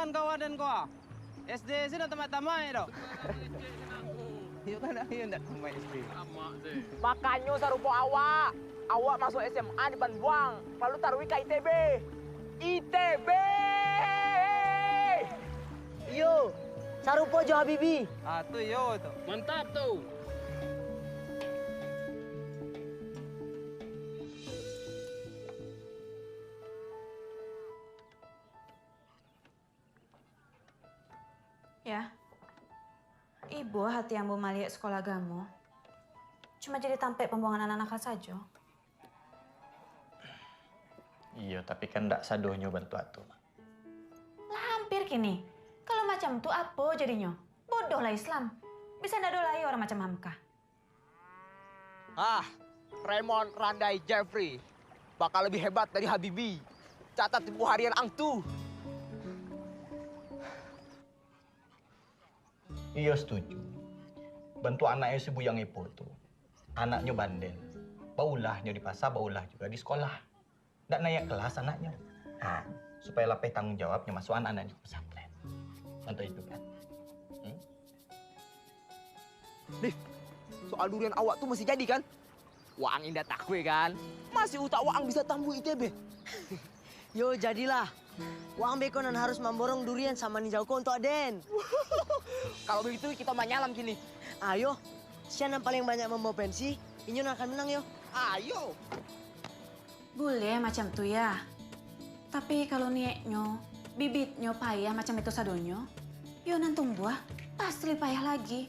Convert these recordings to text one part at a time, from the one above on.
teman kawan dan kau. SD sini teman-teman itu. Yuk kan ayo ndak teman SD. Makanya sarupo awak. Awak masuk SMA di Banbuang, lalu taruhi ke ITB. ITB! Yo, sarupo Jo Habibi. Ah tuh yo tuh. Mantap tuh. Ya, ibu hati ambo maliak sekolah gamu. Cuma jadi tampek pembuangan anak-anak saja. Iya, tapi kan ndak sadonyo bantu atu. Hampir kini. Kalau macam tu apa jadinya? Bodoh lah Islam. Bisa ndak dolai orang macam Hamka. Ah, Raymond Randai Jeffrey bakal lebih hebat dari Habibi. Catat tempuh harian angtu. Iya setuju. Bantu anaknya si Buyang Ipo tuh. Anaknya bandel. Baulahnya di pasar, baulah juga di sekolah. Ndak naik kelas anaknya. Nah, supaya lapeh tanggung jawabnya masuk anak-anaknya ke pesantren. Contoh itu kan. Liv, soal durian awak tuh masih jadi kan? Waang indah takwe kan? Masih utak Waang bisa tambuh ITB. Yo, jadilah. Wang bekonan harus memborong durian sama ninjauko untuk Aden. Kalau begitu kita main nyalam kini. Ayo, siapa yang paling banyak membawa pensi, Inyon akan menang yo. Ayo. Boleh macam tu ya. Tapi kalau niatnya, bibitnya payah macam itu sadonyo, yo nantung buah, pasti lebih payah lagi.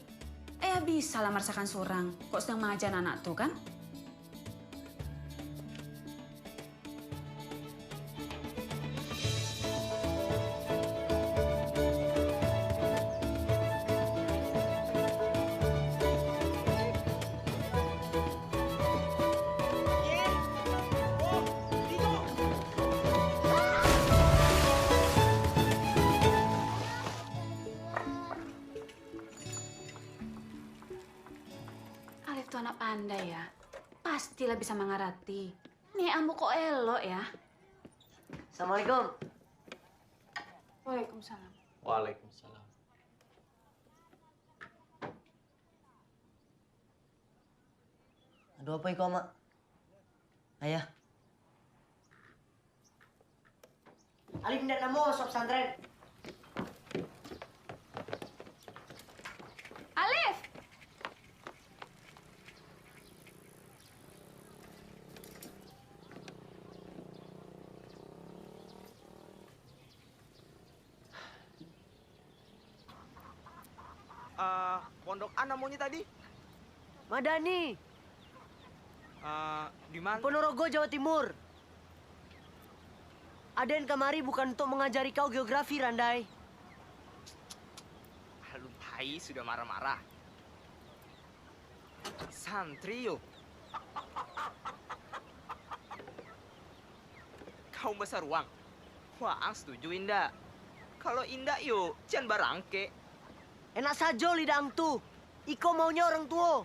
Bisa lah merasakan surang, kok sedang mengajar anak tuh kan? Alif tuh anak pandai ya. Pastilah bisa mengerti. Nih ambo kok elok ya. Assalamualaikum. Waalaikumsalam. Waalaikumsalam. Aduh apa iko, Mak? Ayah. Alif ndak namo sop santren. Alif! Pondok A namanya tadi? Madani, Di mana? Ponorogo, Jawa Timur. Aden kemari bukan untuk mengajari kau geografi, Randai. Aduh, Pai sudah marah-marah. Santri yo. Kau besar uang. Wah, setuju Indah. Kalau Indah yo, jangan barangke. Enak saja lidah angtu. Iko maunya orang tua.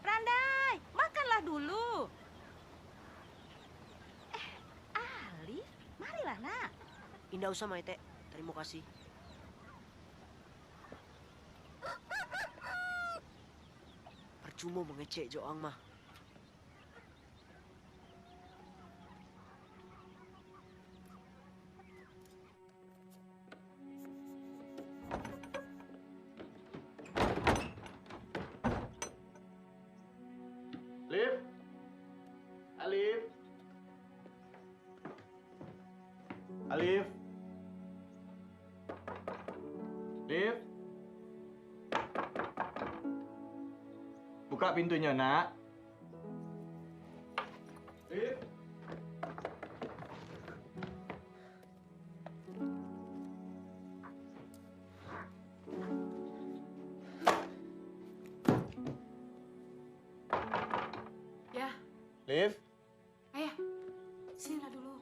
Randai, makanlah dulu. Alif, marilah nak. Indah usah, Maite. Terima kasih. Percuma mengecek Joang mah. Alif. Alif. Alif. Alif. Buka pintunya, Nak. Alif. Ya, Alif. ayah. Sinilah dulu.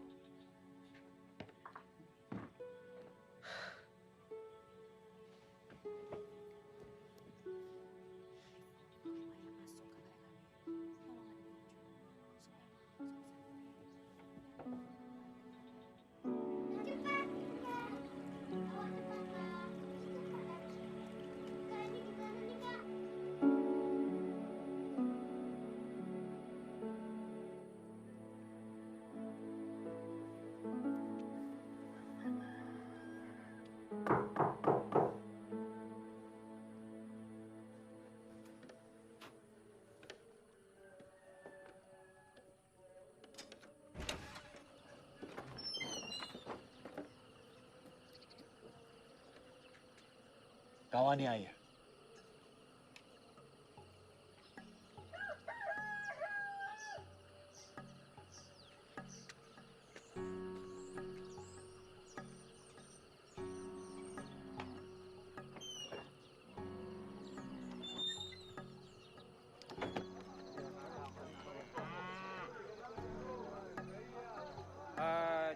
kawan ni ayah.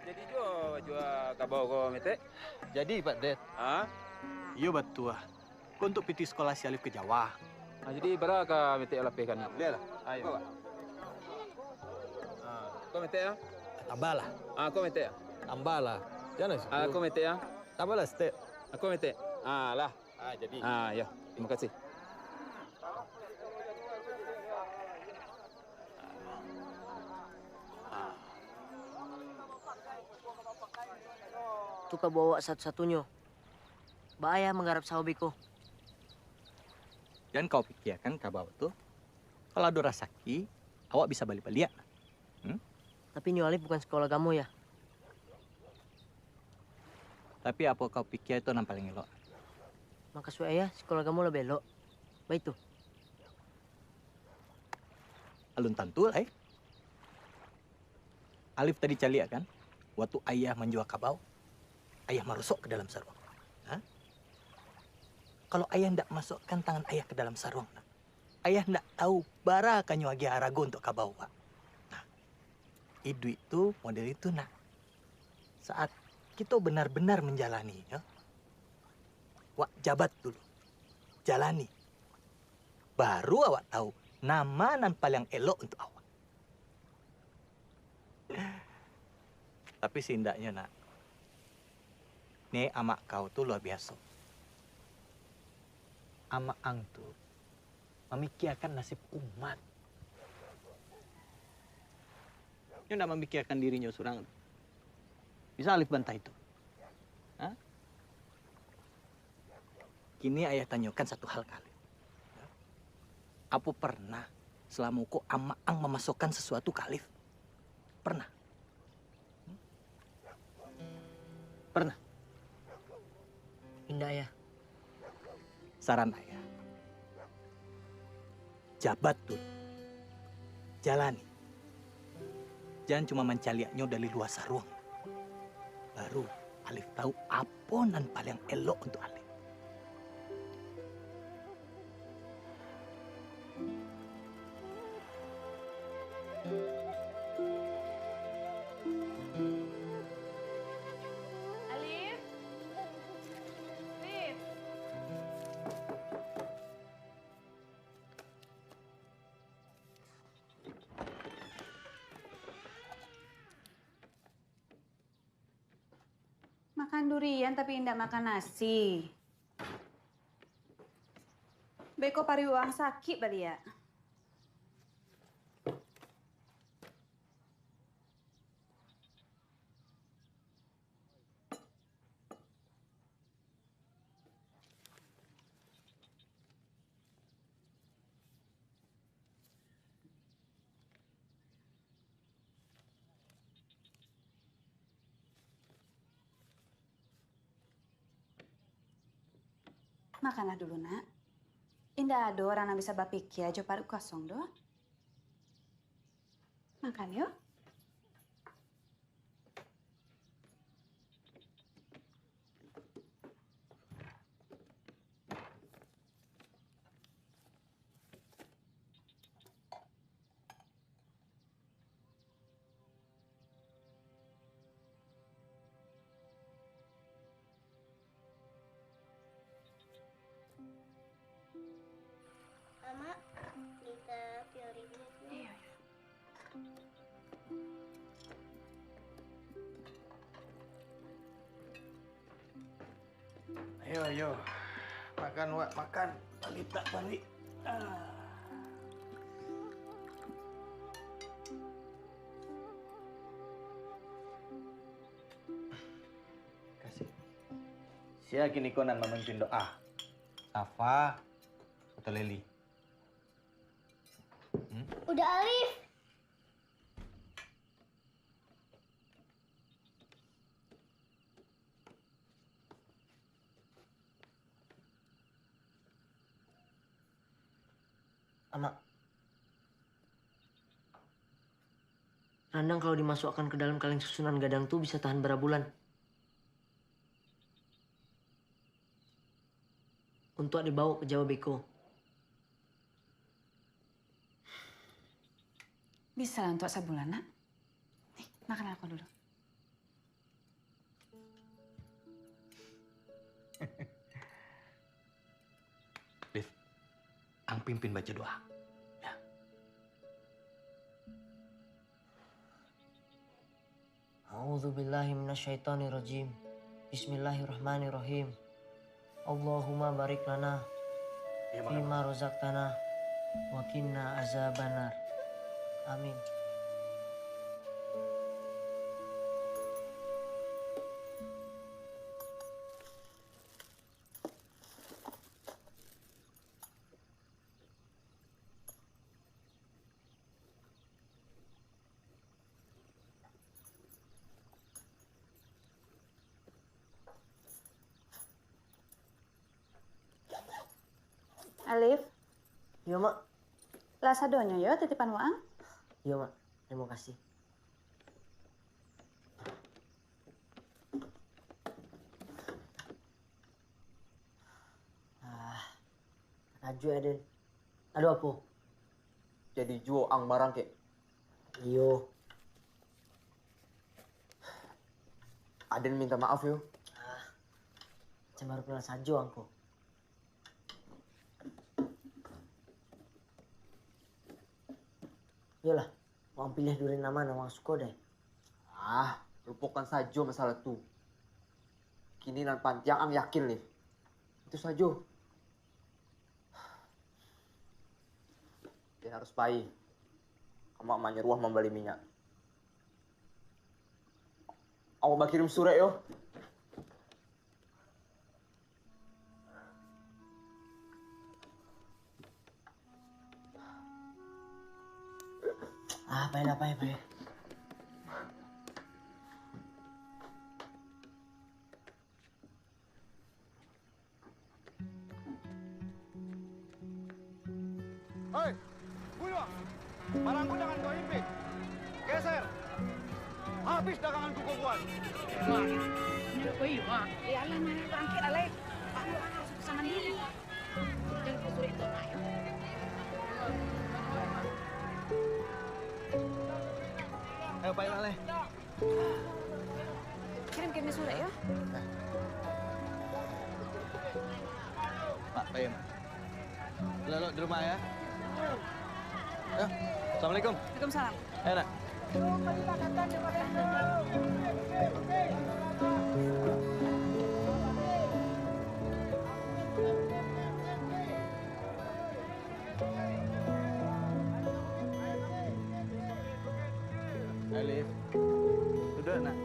Jadi jual kabau kau mete. Jadi Pak Det, Ah, iyo betul. Kau untuk piti sekolah si Alif ke Jawa. jadi berapa mete lapihkan? Lihat lah. Ayo. Bawa. Kau mete ya? Tambah lah. Kau mete ya? Tambah lah. Jangan sih. Aku mete ya? Tambah lah step. Aku mete. Lah. Jadi. Ya. Terima kasih. Itu kau bawa satu-satunya. Bahaya menggarap sawabiko. Dan kau pikirkan kabau tuh, kalau ada rasaki, awak bisa balik-balik. Tapi Nyo Alif bukan sekolah kamu ya? Tapi apa kau pikir itu yang paling elok? Maka suaya sekolah kamu lebih belok. Baik tuh. Alun tentu lah. Alif tadi caliak kan? Waktu ayah menjual kabau, ayah merusuk ke dalam sarung. Hah? Kalau ayah ndak masukkan tangan ayah ke dalam sarung, ayah ndak tahu bara akan nyuagi harago untuk kabau, Pak. Nah, itu model itu nak. Saat kita benar-benar menjalani, ya, wak jabat dulu, jalani. Baru awak tahu nama nan paling elok untuk awak. Tapi sindaknya nak, nih amak kau tuh luar biasa. Amak ang tuh memikirkan nasib umat. Dia tidak memikirkan dirinya seorang. Bisa Alif bantah itu. Hah? Kini ayah tanyakan satu hal kali. Apa pernah selama kau amak ang memasukkan sesuatu ke Alif? Pernah? Pernah? Indah ya. Saran ayah. Jabat dulu. Jalani. Jangan cuma mencaliaknya dari luar sarung. Baru Alif tahu apa nan paling elok untuk Alif. Alif? Alif? Makan durian tapi indah makan nasi. Beko pari uang sakit bali ya. Makanlah dulu, nak. Indah ada orang yang bisa bapikir aja paru kosong doh. Makan yuk. Mama, minta Fiorina. Iya. Ayo, ayo. Makan, Wak. Makan. Balik tak balik. Kasih. Sia kini kau nan memimpin doa. Safa atau Leli? Udah Alif. Ama. Randang kalau dimasukkan ke dalam kaleng susunan gadang tuh bisa tahan berapa bulan. Untuk dibawa ke Jawa Beko. Bisa lah untuk sebulan, nak. Nih, makan aku dulu. Liv, Ang pimpin baca doa. Ya. A'udzu billahi minasyaitonir rajim. Bismillahirrahmanirrahim. Allahumma barik lana fima razaqtana wa qina azabannar. Amin. Alif, Iya, Mak. lah sadonyo yo titipan waang. Iya, Mak. Terima kasih. Aju Aden. Aduh apa? Jadi juo ang barang kek. Iyo. Aden minta maaf yo. Cuma baru saja angko. Iyalah, mau pilih durian nama nawang suka deh. Lupakan saja masalah tu. Kini nan pantiang ang yakin nih. Itu saja. Dia harus baik. Kamu menyeruah membeli minyak. Awak mau kirim surat yo. Apa ya? Hei, Buya, barangku jangan kau impit. Geser. Habis daganganku kau buat. Ayo, Pak Ilale. Kirim surat ya. Pak, Pak Im. Lalu di rumah ya. Ya. Assalamualaikum. Waalaikumsalam. Ayo, nak. Alif. Duduk, nak.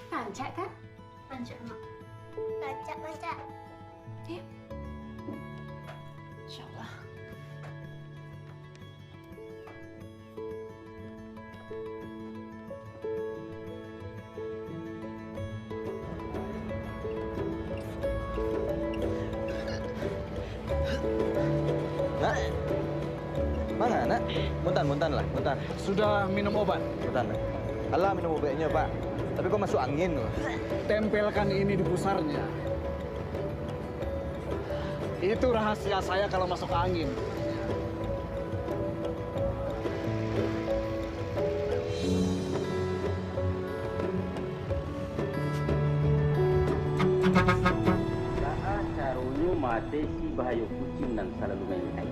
Kancak kan? Mancak, Mak. Mancak. Iya. Insyaallah. Nak. Mana, nak? Muntan lah, muntan. Sudah minum obat. Muntan. Alah minum obatnya, Pak. Tapi kok masuk angin loh. Tempelkan ini di pusarnya. Itu rahasia saya kalau masuk angin. Saat carunyo mate si bahayo kucing nang selalu main.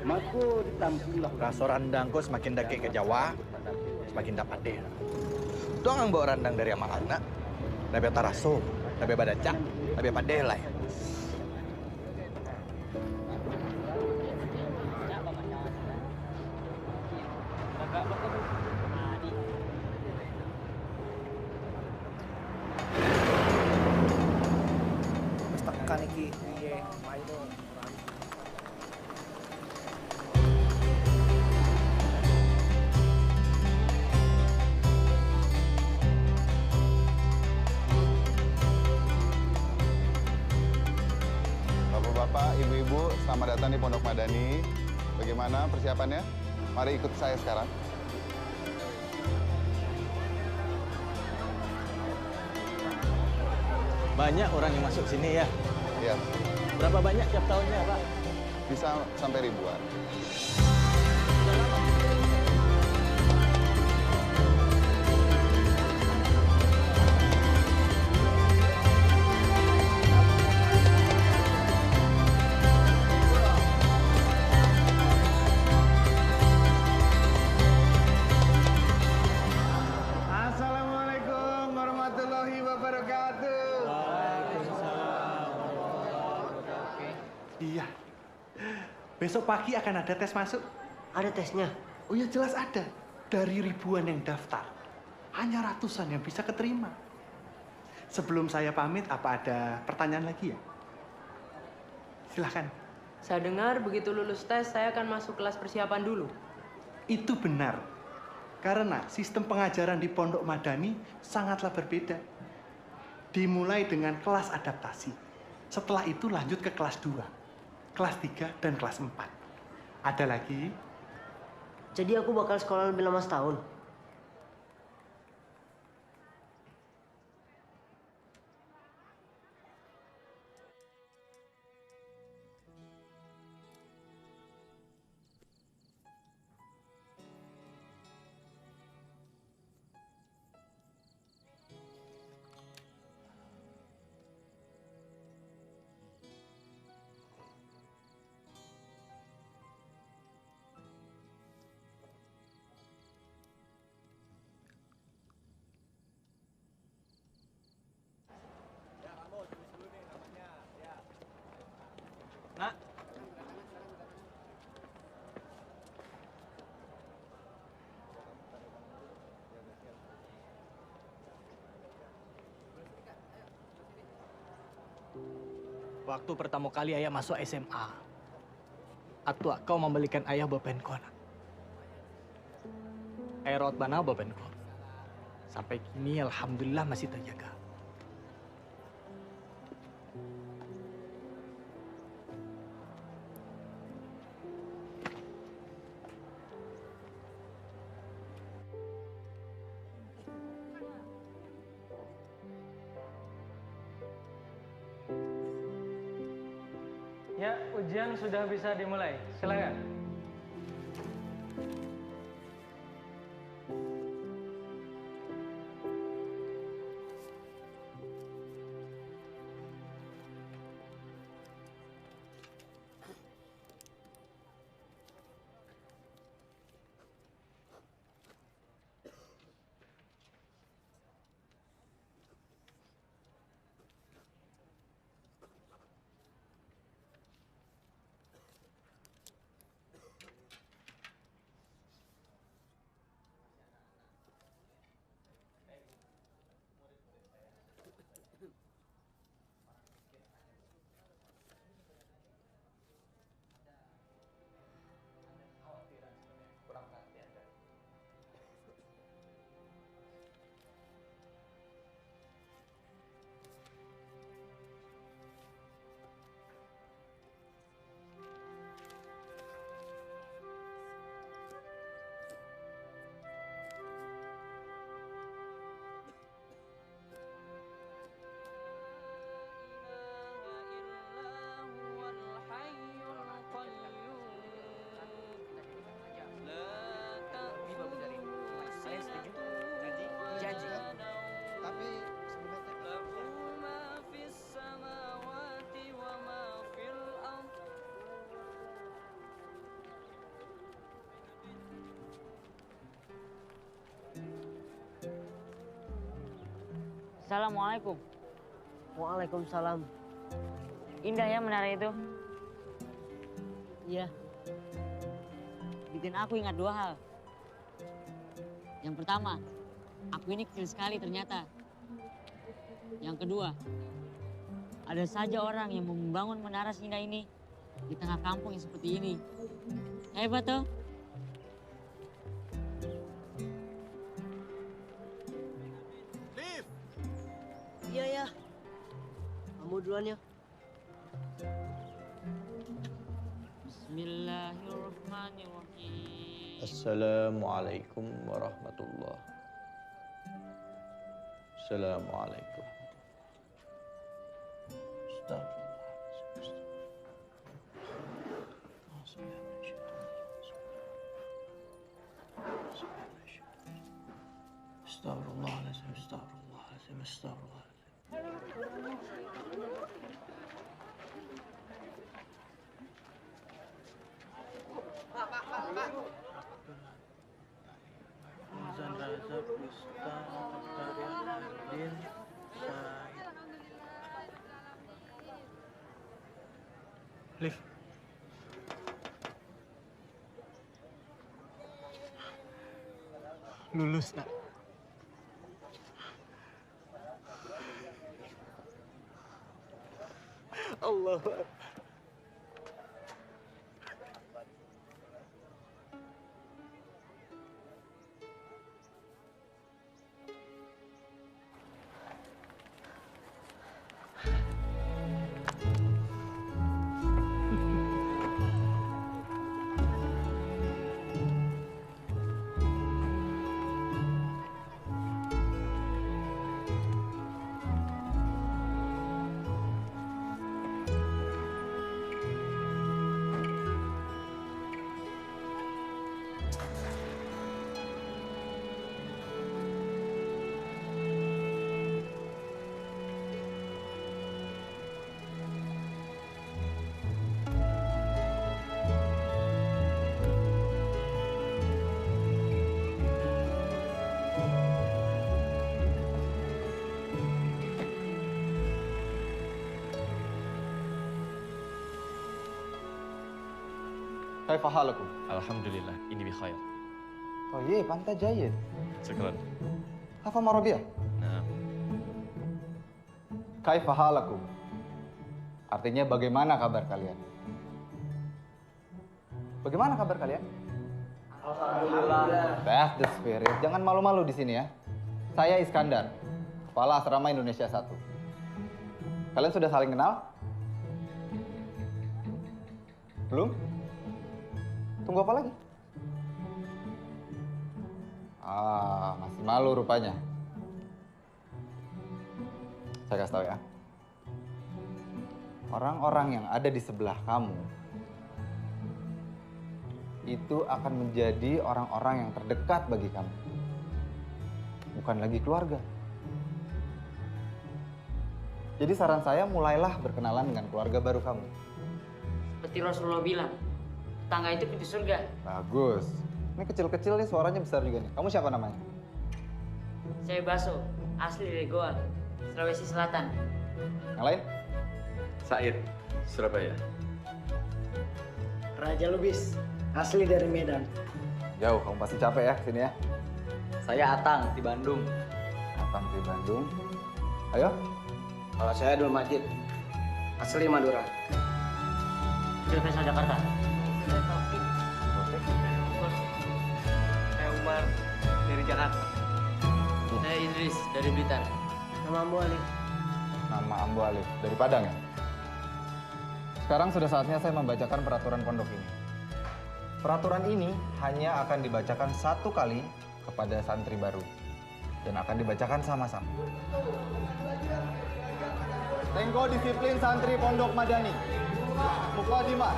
maka ditampillah Raso randang kau semakin dekat ke Jawa, semakin dapat deh. Tuh ang bawa randang dari Amalana, lebih taraso, lebih badaca, lebih padelai. Tekan iki piye maino. Bapak-bapak, ibu-ibu, selamat datang di Pondok Madani. Bagaimana persiapannya? Mari ikut saya sekarang. Banyak orang yang masuk sini ya. Iya, Berapa banyak tiap tahunnya, Pak? bisa sampai ribuan. Assalamualaikum warahmatullahi wabarakatuh. Iya. Besok pagi akan ada tes masuk. Ada tesnya. Oh ya jelas ada. Dari ribuan yang daftar, hanya ratusan yang bisa keterima. Sebelum saya pamit, apa ada pertanyaan lagi ya? Silahkan. Saya dengar begitu lulus tes, saya akan masuk kelas persiapan dulu. Itu benar. Karena sistem pengajaran di Pondok Madani sangatlah berbeda. Dimulai dengan kelas adaptasi. Setelah itu lanjut ke kelas 2, kelas 3, dan kelas 4. Ada lagi? Jadi aku bakal sekolah lebih lama setahun. Nak, waktu pertama kali ayah masuk SMA, atua kau membelikan ayah bolpen kon. Ayah rawat bana bolpen kon. Sampai kini alhamdulillah masih terjaga. Ya, ujian sudah bisa dimulai. Silakan. Assalamualaikum. Waalaikumsalam. Indah ya menara itu. Iya. Bikin aku ingat dua hal. Yang pertama, aku ini kecil sekali ternyata. Yang kedua, ada saja orang yang mau membangun menara seindah ini di tengah kampung yang seperti ini. Hebat toh? Iya ya. Kamu duluan ya. Bismillahirrahmanirrahim. Assalamualaikum warahmatullah. Assalamualaikum. Astagfirullahaladzim, astagfirullahaladzim, astagfirullahaladzim. Liv. Lulus, nak. Allah. Kaifa halakum? Alhamdulillah, ini bikhair. Tayyib, anta jayyid. Syukran. Hafa marabiyah? Nah. Kaifa halakum? Artinya bagaimana kabar kalian? Bagaimana kabar kalian? Alhamdulillah. That's the spirit. Jangan malu-malu di sini ya. Saya Iskandar, Kepala Asrama Indonesia 1. Kalian sudah saling kenal? Belum? Tunggu apa lagi? Masih malu rupanya. Saya kasih tahu ya. Orang-orang yang ada di sebelah kamu itu akan menjadi orang-orang yang terdekat bagi kamu. Bukan lagi keluarga. Jadi saran saya mulailah berkenalan dengan keluarga baru kamu. Seperti Rasulullah bilang, tetangga itu pintu surga. Bagus. Ini kecil-kecil nih, suaranya besar juga nih. Kamu siapa namanya? Saya Baso, asli dari Goa, Sulawesi Selatan. Yang lain? Said, Surabaya. Raja Lubis, asli dari Medan. Jauh, kamu pasti capek ya kesini ya. Saya Atang, di Bandung. Atang di Bandung. Ayo. Kalau saya Dul Majid, asli Madura. Silvesa Jakarta. Saya Umar, dari Jakarta. Saya Idris, dari Blitar. Nama Ambu Alif. Nama Ambu Alif, dari Padang ya? Sekarang sudah saatnya saya membacakan peraturan pondok ini. Peraturan ini hanya akan dibacakan 1 kali kepada santri baru. Dan akan dibacakan sama-sama. Tenggo disiplin santri Pondok Madani. Mukadimah.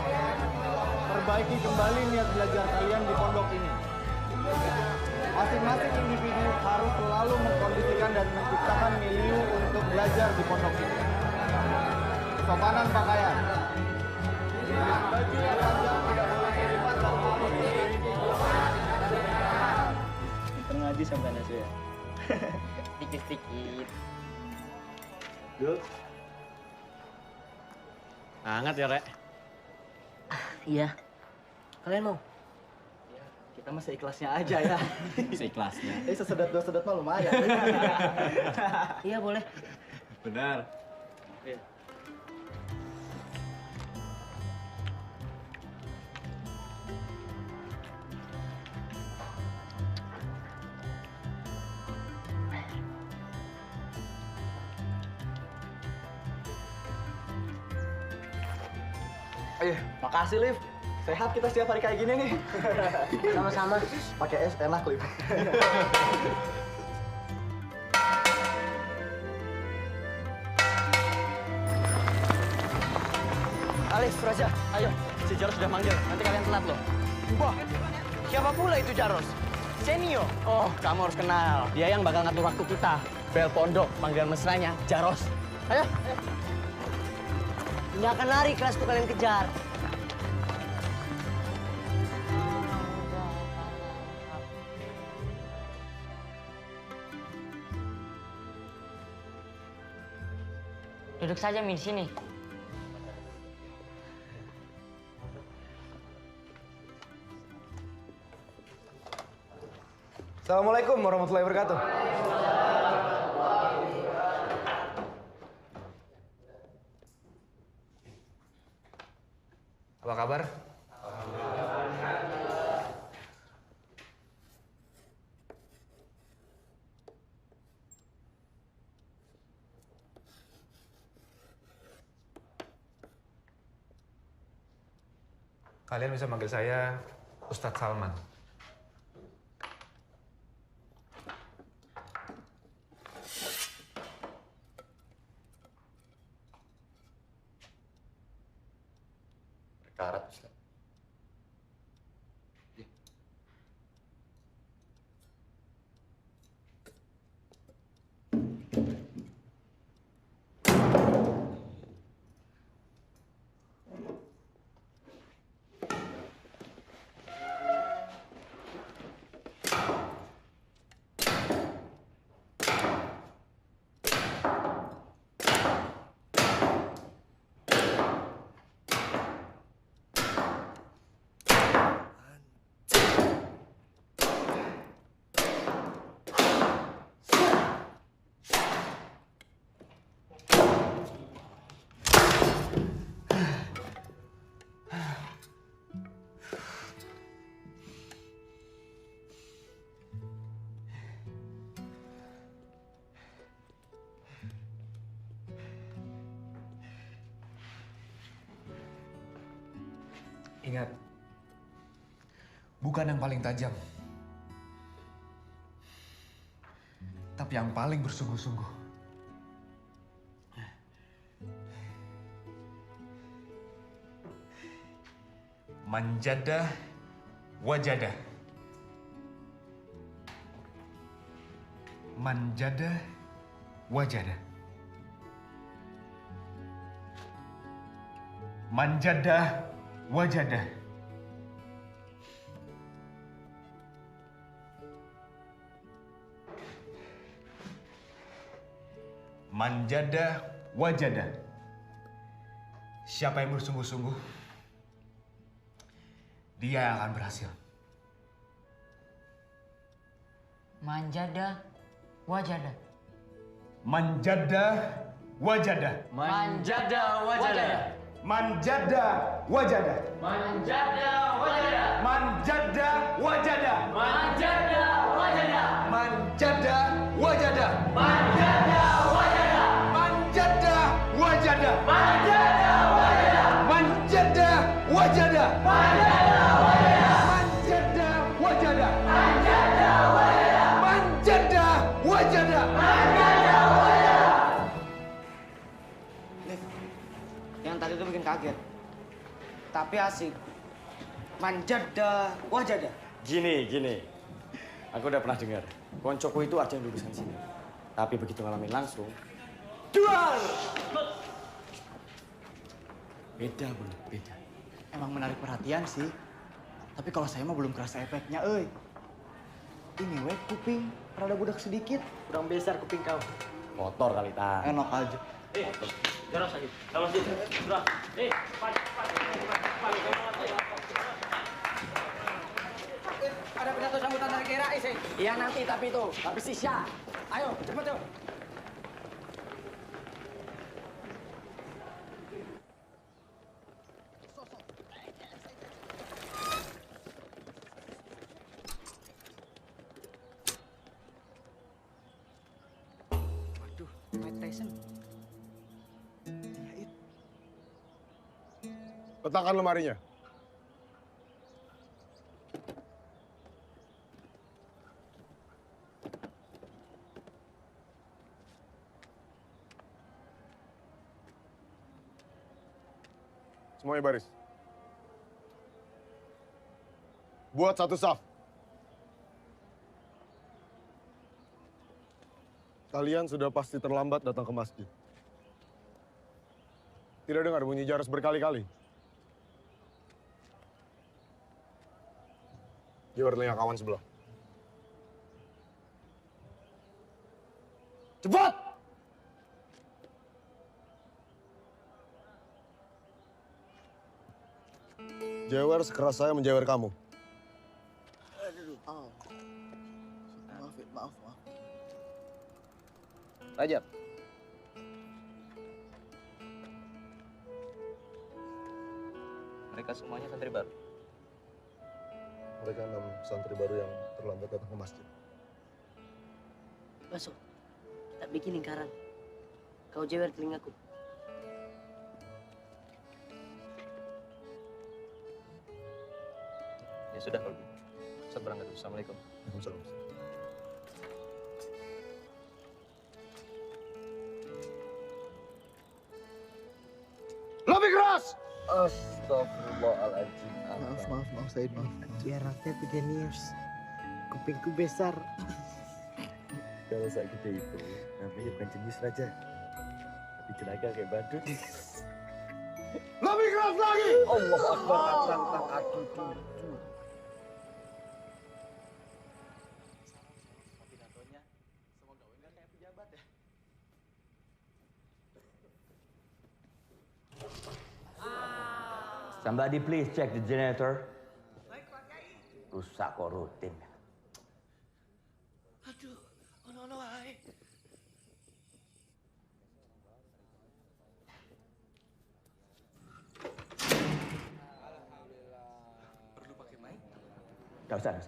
Perbaiki kembali niat belajar kalian di pondok ini. Masing-masing individu harus selalu mengkondisikan dan menciptakan milieu untuk belajar di pondok ini. Kesopanan pakaian. Baju yang panjang tidak boleh terlipat dan harus Ngaji sampai nasi ya. Sedikit-sedikit. Yuk. Hangat ya, Rek? Iya. Kalian mau? Kita mah seikhlasnya aja ya. Seikhlasnya. Sesedot dua sedot mah lumayan. Iya, boleh. Benar. Makasih, Liv. Sehat kita setiap hari kayak gini nih. Sama-sama. Pakai es enak, Liv. Alif, Raja, ayo. Si Jaros sudah manggil. Nanti kalian telat loh. Wah, siapa pula itu Jaros? Senio. Oh, kamu harus kenal. Dia yang bakal ngatur waktu kita. Bel pondok, panggilan mesranya Jaros. Ayo. Nggak akan lari kelas tuh kalian kejar. Duduk saja, Mi, di sini. Assalamualaikum warahmatullahi wabarakatuh. Apa kabar? Kalian bisa manggil saya Ustadz Salman. Karat, Ustaz. Ingat, bukan yang paling tajam, tapi yang paling bersungguh-sungguh. Manjadah wajadah. Manjadah wajadah. Manjadah wajadah. Manjadah wajadah. Siapa yang bersungguh-sungguh, dia yang akan berhasil. Manjadah wajadah. Manjadah wajadah. Manjadah wajadah. Manjadah wajadah. Manjadah wajadah. Manjadah wajadah. Manjadah wajadah. Manjadah wajadah. Manjadah wajadah. Manjadah wajadah. Manjadah wajadah. Manjadah wajadah. Manjadah wajadah. Manjadah wajadah. Manjadah wajadah. Manjadah wajadah. Manjadah wajadah. Yang tadi itu bikin kaget. Tapi asik. Manjadah wajadah. Gini. Aku udah pernah dengar. Koncoku itu ada yang lulusan sini. Tapi begitu ngalamin langsung, jual! Beda, Bun. Beda. Emang menarik perhatian sih. Tapi kalau saya mah belum kerasa efeknya, euy. Ini kuping rada budak sedikit. Kurang besar kuping kau. Kotor kali, Ta. Enak aja. Jaros lagi. Jaros lagi. Sudah. Ada pidato sambutan dari Kiai Rais. Iya nanti tapi sisa. Ayo, cepet yuk. Waduh, Mike Tyson. Letakkan lemarinya. Semuanya baris. Buat satu saf. Kalian sudah pasti terlambat datang ke masjid. Tidak dengar bunyi jaros berkali-kali. Dia bertelinga kawan sebelah. Cepat! Jewer sekeras saya menjewer kamu. Maaf. Rajab. Mereka semuanya santri baru. Mereka 6 santri baru yang terlambat datang ke masjid. Masuk. Kita bikin lingkaran. Kau jewer telingaku. Ya sudah kalau gitu. Ustaz berangkat dulu. Assalamualaikum. Waalaikumsalam. Lebih keras! Astagfirullahaladzim. Maaf, Said, maaf. Jaraknya 3 years. Kupingku besar. Kalau saat gede itu namanya bukan jenius raja, tapi tenaga kayak badut. Lebih keras lagi! Allah Akbar, tantang aku. Somebody please check the generator. Rusak kok rutin. Aduh, ono ae. Perlu pakai mic? Nggak usah.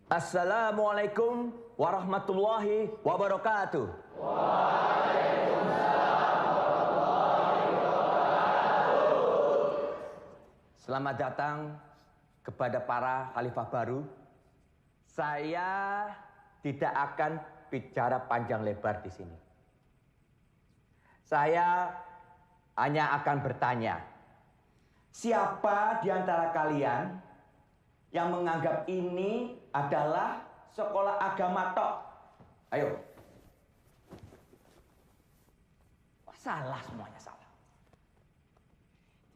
Assalamualaikum warahmatullahi wabarakatuh. Selamat datang kepada para khalifah baru. Saya tidak akan bicara panjang lebar di sini. Saya hanya akan bertanya, siapa di antara kalian yang menganggap ini adalah sekolah agama tok? Ayo. Salah semuanya, salah.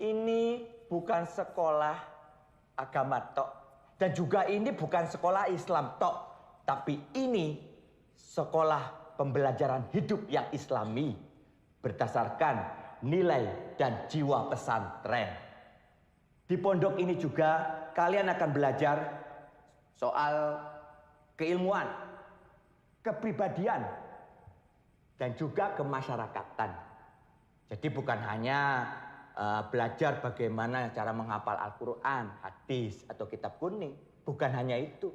Ini bukan sekolah agama tok, dan juga ini bukan sekolah Islam tok, tapi ini sekolah pembelajaran hidup yang islami berdasarkan nilai dan jiwa pesantren. Di pondok ini juga kalian akan belajar soal keilmuan, kepribadian, dan juga kemasyarakatan. Jadi bukan hanya belajar bagaimana cara menghafal Al-Quran, hadis, atau kitab kuning. Bukan hanya itu.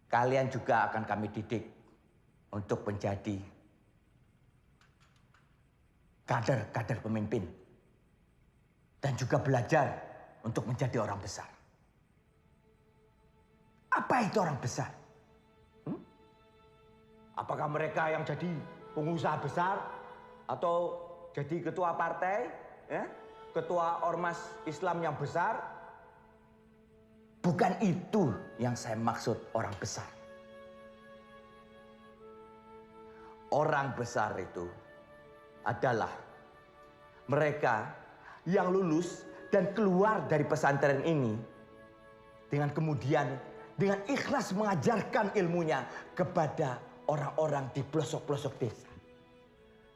Kalian juga akan kami didik untuk menjadi kader-kader pemimpin. Dan juga belajar untuk menjadi orang besar. Apa itu orang besar? Apakah mereka yang jadi pengusaha besar? Atau jadi ketua partai, ya? Ketua ormas Islam yang besar? Bukan itu yang saya maksud orang besar. Orang besar itu adalah mereka yang lulus dan keluar dari pesantren ini dengan kemudian dengan ikhlas mengajarkan ilmunya kepada orang-orang di pelosok-pelosok desa.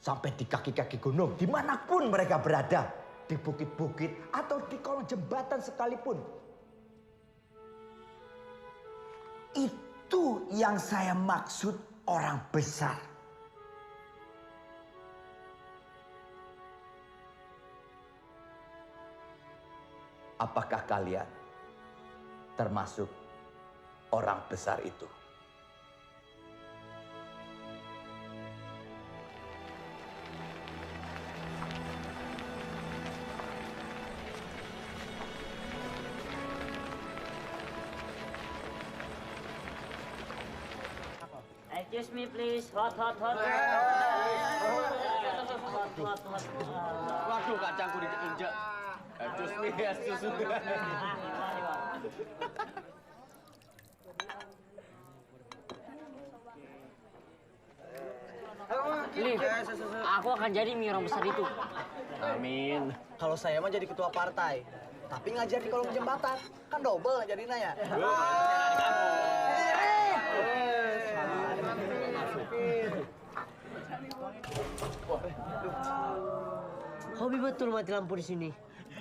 Sampai di kaki-kaki gunung, dimanapun mereka berada. Di bukit-bukit atau di kolong jembatan sekalipun. Itu yang saya maksud orang besar. Apakah kalian termasuk orang besar itu? Excuse me please, hot. Hot. Waduh, kacangku diinjak. Excuse me, susu. Liv, aku akan jadi mie orang besar itu. Amin. Kalau saya mah jadi ketua partai, tapi ngajar di kolong jembatan, kan double jadinya ya. Hobi betul mati lampu di sini.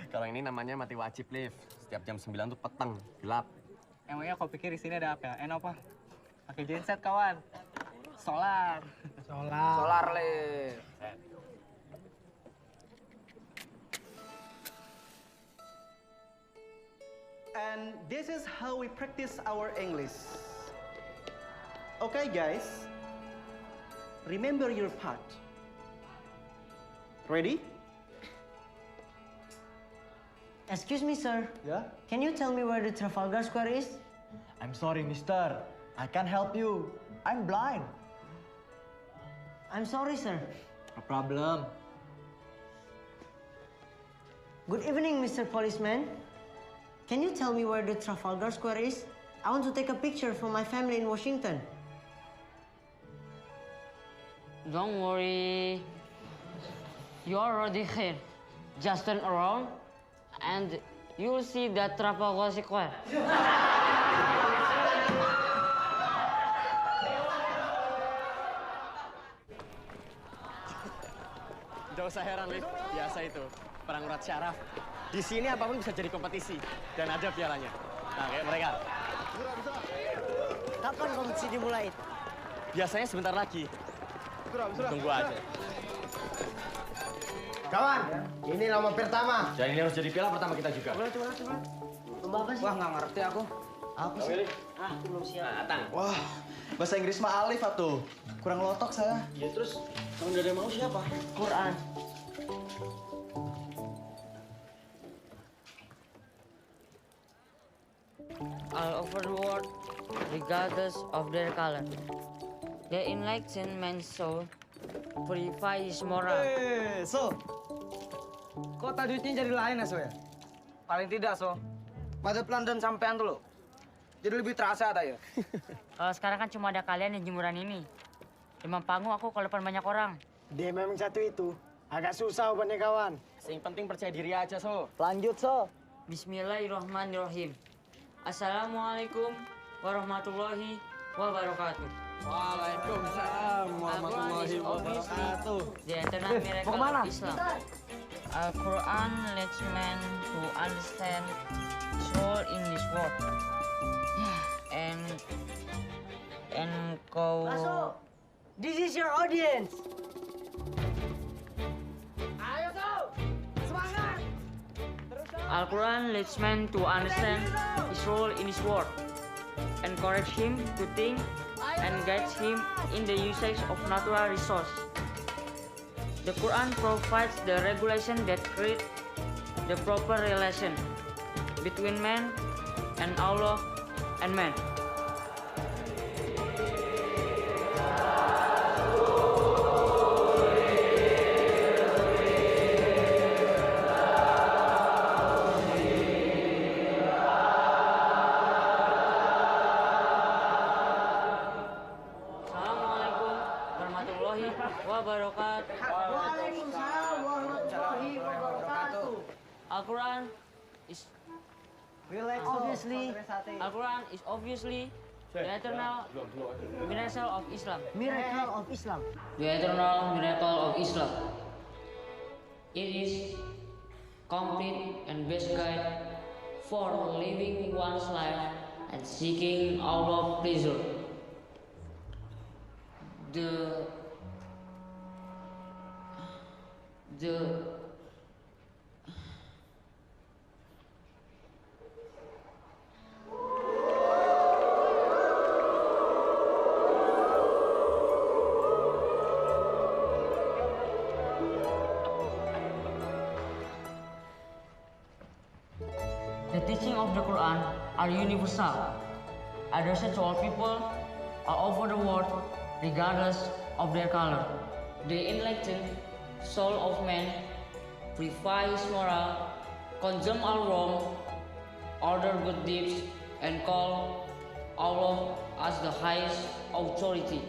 Kalau ini namanya mati wajib, Liv. Setiap jam 9 tuh peteng, gelap. Emangnya kau pikir di sini ada apa? Apa? Pakai genset kawan. Solar. Solar, Le. And this is how we practice our English. Okay, guys. Remember your part. Ready? Excuse me, sir. Yeah? Can you tell me where the Trafalgar Square is? I'm sorry, mister. I can't help you. I'm blind. I'm sorry, sir. No problem. Good evening, Mr. Policeman. Can you tell me where the Trafalgar Square is? I want to take a picture for my family in Washington. Don't worry. You're already here. Just turn around and you'll see that Trafalgar Square. Gak usah heran, Liv. Biasa itu. Perang urat syaraf. Di sini apapun bisa jadi kompetisi. Dan ada pialanya. Nah, kayak mereka. Kapan kompetisi dimulai? Biasanya sebentar lagi. Tunggu aja. Kawan, ini nomor pertama. Dan ini harus jadi piala pertama kita juga. Coba. Lomba apa sih? Wah, nggak ngerti aku. Apa sih? Aku belum siap. Atang. Wah, bahasa Inggris mah alif atuh. Kurang lotok saya. Ya terus, kalau nggak ada yang mau siapa? Quran. All over the world, regardless of their color, the enlightened man's soul purify his moral. So. Kok tajwidnya jadi lain ya, So ya? Paling tidak, So. Pada pelan dan sampean tuh, lo. Jadi lebih terasa, ya. Kalau sekarang kan cuma ada kalian yang jemuran ini. Demam panggung aku kalau depan banyak orang. Dia memang satu itu. Agak susah obatnya, kawan. Yang penting percaya diri aja, So. Lanjut, So. Bismillahirrahmanirrahim. Assalamualaikum warahmatullahi wabarakatuh. Waalaikumsalam warahmatullahi wabarakatuh. The eternal miracle of Islam. Al-Quran lets man to understand soul in this world. And kau... Masuk! This is your audience! Ayo, So! Semangat! Al-Quran leads man to understand his role in his world, encourage him to think, and guides him in the usage of natural resource. The Quran provides the regulation that create the proper relation between man and Allah and man. Assalamualaikum warahmatullahi wabarakatuh. Waalaikumsalam warahmatullahi wabarakatuh. Al-Quran is obviously The eternal miracle of Islam. Miracle of Islam. The eternal miracle of Islam. It is complete and best guide for living one's life and seeking Allah's pleasure. The teaching of the Quran are universal, addressed to all people all over the world, regardless of their color. They enlighten soul of man, purify his moral, condemn all wrong, order good deeds, and call Allah as the highest authority.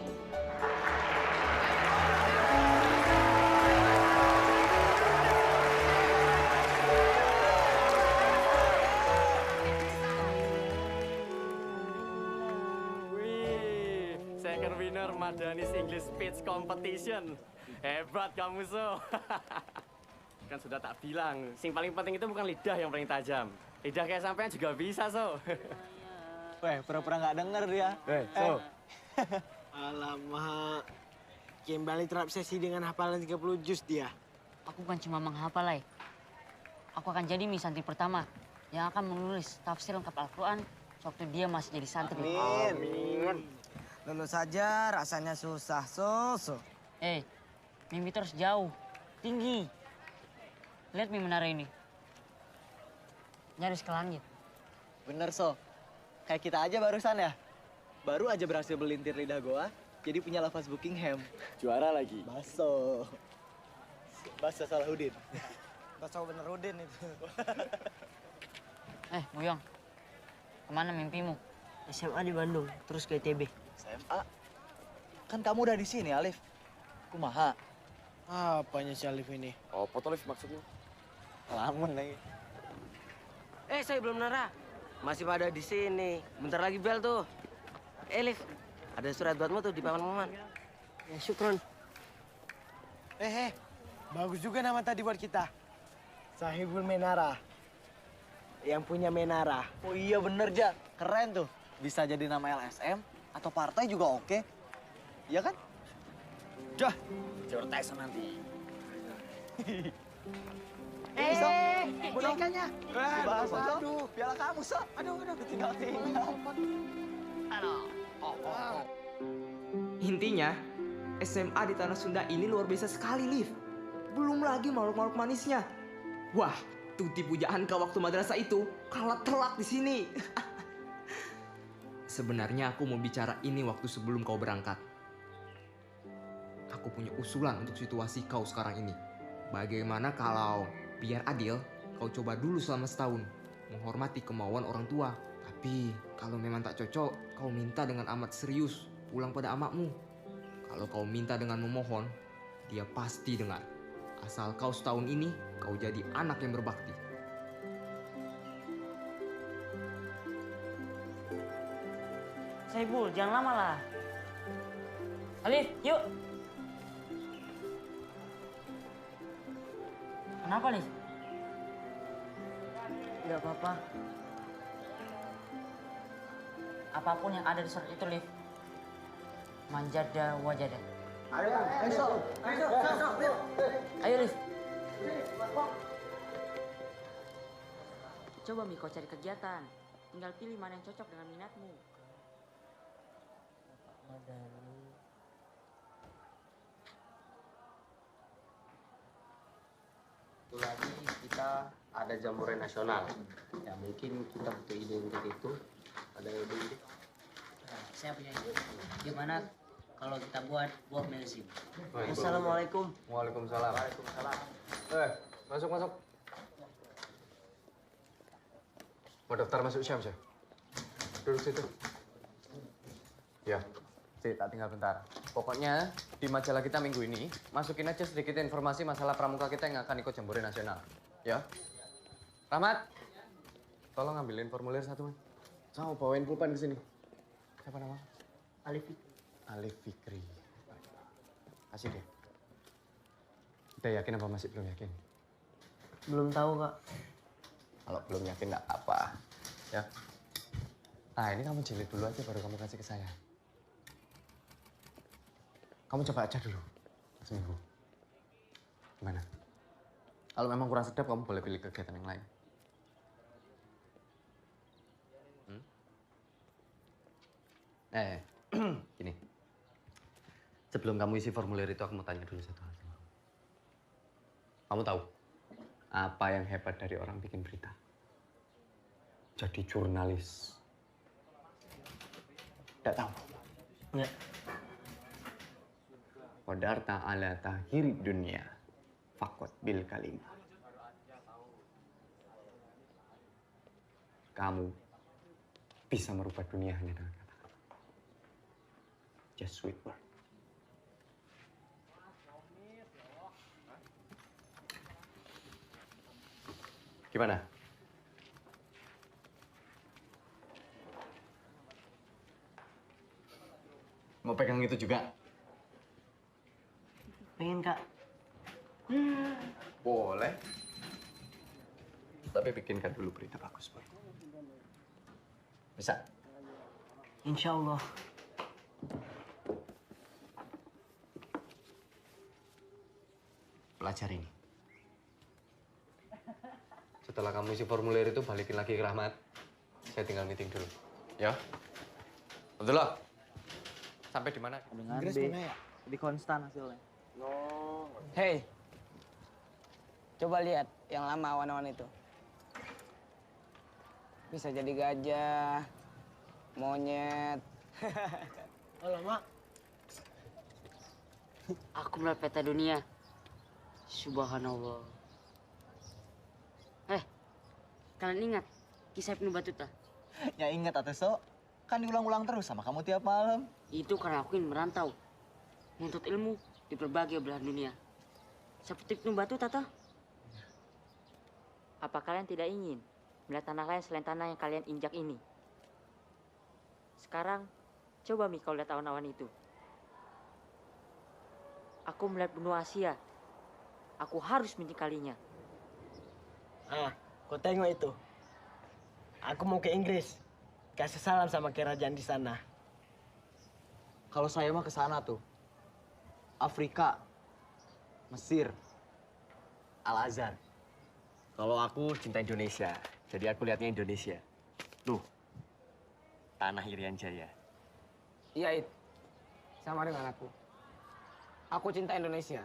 Wih, second winner Madani's English Speech Competition. Hebat kamu, So. Kan sudah tak bilang, sing paling penting itu bukan lidah yang paling tajam. Lidah kayak sampean juga bisa, So. Weh, pura-pura nggak denger dia. So. Alamak. Kembali terobsesi dengan hafalan 30 juz dia. Aku bukan cuma menghafal, Lai. Aku akan jadi santri pertama yang akan menulis tafsir lengkap Al-Quran sewaktu dia masih jadi santri. Amin. Lulus saja rasanya susah, So. Mimpi terus jauh, tinggi. Lihat menara ini. Nyaris ke langit. Bener, So. Kayak kita aja barusan ya. Baru aja berhasil belintir lidah goa, jadi punya lafaz Buckingham. Juara lagi. Baso. Baso Salahuddin. Baso Benerudin itu. Buyong. Kemana mimpimu? SMA di Bandung, terus ke ITB. SMA? Kan kamu udah di sini, Alif. Kumaha? Apanya si Alif ini? Oh, foto Alif maksudnya? Lamun lagi. Saya belum nara. Masih pada di sini. Bentar lagi bel tuh. Alif, ada surat buatmu tuh di papan Maman. Ya, syukron. Bagus juga nama tadi buat kita. Sahibul Menara. Yang punya menara. Oh iya bener, Ja. Keren tuh. Bisa jadi nama LSM atau partai juga oke. Iya kan? Dah, George Tyson nanti. Bonekanya. Aduh, piala kamu, So. Aduh, tinggal. Intinya, SMA di Tanah Sunda ini luar biasa sekali, Liv. Belum lagi makhluk-makhluk manisnya. Wah, tuti pujaan kau waktu madrasah itu kalah telak di sini. Sebenarnya aku mau bicara ini waktu sebelum kau berangkat. Aku punya usulan untuk situasi kau sekarang ini. Bagaimana kalau biar adil, kau coba dulu selama setahun menghormati kemauan orang tua. Tapi kalau memang tak cocok, kau minta dengan amat serius pulang pada amakmu. Kalau kau minta dengan memohon, dia pasti dengar. Asal kau setahun ini, kau jadi anak yang berbakti. Saiful, jangan lama lah. Alif, yuk. Kenapa, Alif? Nggak apa-apa. Apapun yang ada di surat itu, Liv. Manjada wajada. Ayo, Liv. Coba Mi, kau cari kegiatan. Tinggal pilih mana yang cocok dengan minatmu. Itu lagi kita ada jambore nasional. Ya mungkin kita butuh ide untuk itu. Ada ide. Saya punya ide. Gimana kalau kita buat buah melesim? Assalamualaikum. Waalaikumsalam. Waalaikumsalam. Masuk. Mau daftar masuk Syam, Syah? Duduk situ. Ya, tak tinggal bentar. Pokoknya di majalah kita minggu ini, masukin aja sedikit informasi masalah pramuka kita yang akan ikut jambore nasional. Ya? Rahmat, tolong ambilin formulir satu, Man. Sama bawain pulpen ke sini. Siapa nama? Alif Fikri. Alif Fikri. Kasih deh. Udah yakin apa masih belum yakin? Belum tahu, Kak. Kalau belum yakin nggak apa. Ya. Nah, ini kamu jilid dulu aja baru kamu kasih ke saya. Kamu coba aja dulu. Seminggu. Gimana? Kalau memang kurang sedap, kamu boleh pilih kegiatan yang lain. Gini. Sebelum kamu isi formulir itu, aku mau tanya dulu satu hal. Kamu tahu apa yang hebat dari orang bikin berita? Jadi jurnalis. Tidak tahu? Nggak. Qadarta ala tahiri dunia fakot bil kalimah. Kamu bisa merubah dunia hanya dengan kata-kata. Just sweet word. Gimana? Mau pegang itu juga? Pengen, Kak. Boleh. Tapi bikinkan dulu berita bagus, Boy. Bisa? Insya Allah. Pelajari ini. Setelah kamu isi formulir itu, balikin lagi ke Rahmat. Saya tinggal meeting dulu. Ya? Abdullah. Sampai di mana? Dengan B. Di konstan hasilnya. Hei, coba lihat yang lama awan-awan itu. Bisa jadi gajah, monyet. Halo, Mak. Aku melihat peta dunia. Subhanallah. Kalian ingat kisah Ibnu Battuta? Ya ingat atuh, So. Kan diulang-ulang terus sama kamu tiap malam. Itu karena aku ingin merantau, menuntut ilmu di berbagai belahan dunia. Seperti Ibnu Battuta, toh? Apa kalian tidak ingin melihat tanah lain selain tanah yang kalian injak ini? Sekarang, coba Mi kau lihat awan-awan itu. Aku melihat benua Asia. Aku harus menyekalinya. Kau tengok itu. Aku mau ke Inggris. Kasih salam sama kerajaan di sana. Kalau saya mah ke sana tuh. Afrika, Mesir, Al-Azhar. Kalau aku cinta Indonesia, jadi aku lihatnya Indonesia. Tuh, tanah Irian Jaya. Iya, It. Sama dengan aku. Aku cinta Indonesia.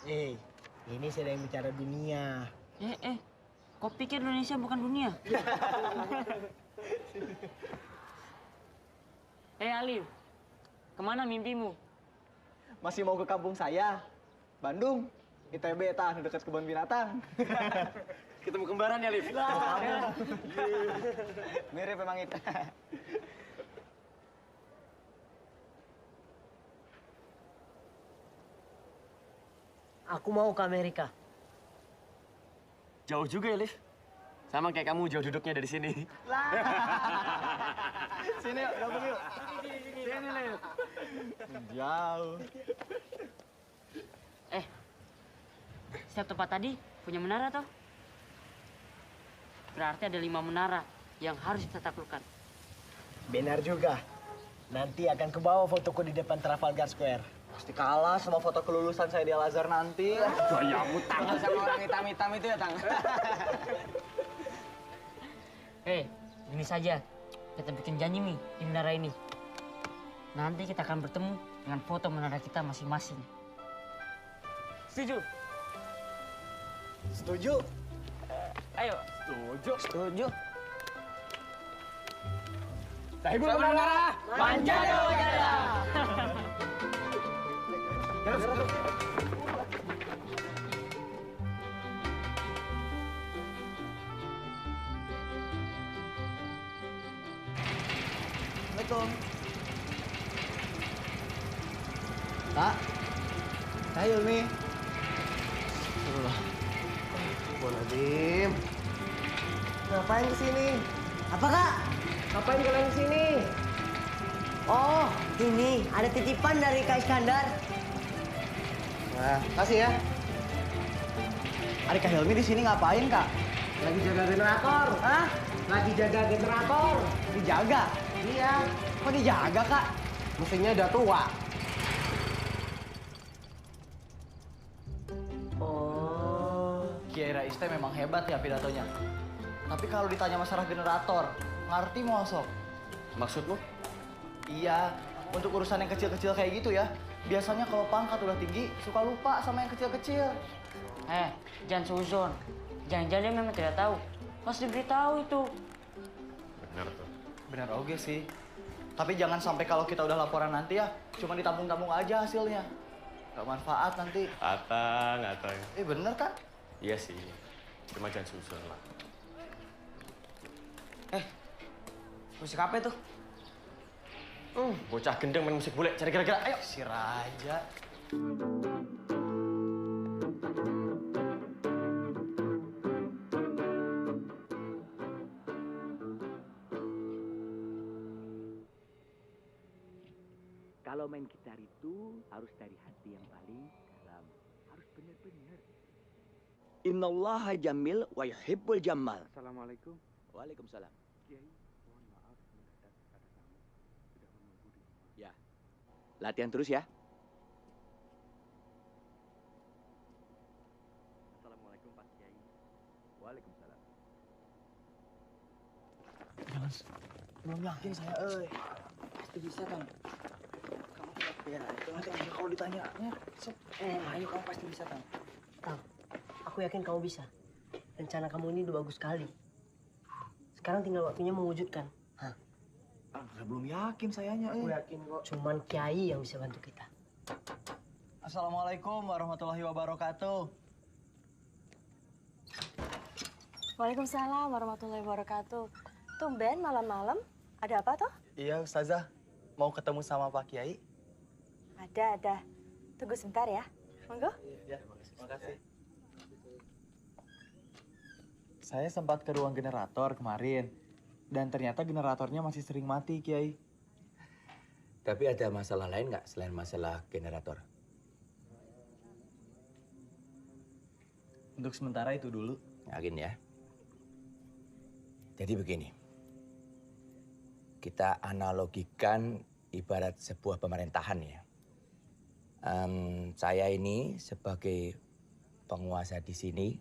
Ini sedang bicara dunia. Kau pikir Indonesia bukan dunia? Alif, kemana mimpimu? Masih mau ke kampung saya, Bandung. ITB tan dekat kebun binatang. Ketemu kembaran ya, Alif? Mirip memang itu. Aku mau ke Amerika. Jauh juga ya, Liv? Sama kayak kamu jauh duduknya dari sini. Sini yuk, gabung yuk. Sini, Liv. Jauh. Setiap tempat tadi punya menara, toh? Berarti ada 5 menara yang harus kita taklukkan. Benar juga. Nanti akan kebawa fotoku di depan Trafalgar Square. Pasti kalah sama foto kelulusan saya di Al-Azhar nanti. Gayamu tangan sama orang hitam-hitam itu ya, Tang. Ini saja. Kita bikin janji nih di menara ini. Nanti kita akan bertemu dengan foto menara kita masing-masing. Setuju? Setuju. Ayo. Setuju. Sahibul menara, Manjada Wajada. Assalamualaikum. Kak, saya Yulmi. Astagfirullahaladzim. Ngapain kesini? Apa, Kak? Ngapain kalian kesini? Oh, ini ada titipan dari Kak Iskandar. Nah, kasih ya. Adik Kak Helmi di sini ngapain, Kak? Lagi jaga generator. Hah? Lagi jaga generator. Dijaga? Iya. Kok dijaga, Kak? Mesinnya udah tua. Oh, Kiai Rais teh memang hebat ya pidatonya. Tapi kalau ditanya masalah generator, ngerti mosok. Maksudmu? Iya, untuk urusan yang kecil-kecil kayak gitu ya. Biasanya kalau pangkat udah tinggi, suka lupa sama yang kecil-kecil. Jangan suzon. Jangan-jangan dia memang tidak tahu. Harus diberitahu itu. Benar tuh. Benar oke sih. Tapi jangan sampai kalau kita udah laporan nanti ya, cuma ditampung-tampung aja hasilnya. Gak manfaat nanti. Atang. Bener kan? Iya sih. Cuma jangan suzon lah. Musik apa tuh? Bocah gendeng main musik bule. Cari gara-gara. Ayo. Si Raja. Kalau main gitar itu harus dari hati yang paling dalam. Harus benar-benar. Innallaha jamil wa yuhibbul jamal. Assalamualaikum. Waalaikumsalam. Kiai, mohon maaf mendadak kepada kami. Sudah menunggu di rumah. Ya. Latihan terus ya. Assalamualaikum Pak Kiai. Waalaikumsalam. Jangan. Belum yakin saya, Pasti bisa, Kang. Kamu tidak bela. Nanti aja kalau ditanya. Ayo kamu pasti bisa, Kang. Kang, aku yakin kamu bisa. Rencana kamu ini udah bagus sekali. Sekarang tinggal waktunya mewujudkan. Saya belum yakin sayanya. Aku yakin kok. Cuman Kiai yang bisa bantu kita. Assalamualaikum warahmatullahi wabarakatuh. Waalaikumsalam warahmatullahi wabarakatuh. Tumben malam-malam, ada apa toh? Iya, Ustazah. Mau ketemu sama Pak Kiai? Ada. Tunggu sebentar ya. Monggo. Iya, terima kasih. Saya sempat ke ruang generator kemarin. Dan ternyata generatornya masih sering mati, Kiai. Tapi ada masalah lain nggak selain masalah generator? Untuk sementara itu dulu. Yakin ya? Jadi begini. Kita analogikan ibarat sebuah pemerintahan ya. Saya ini sebagai penguasa di sini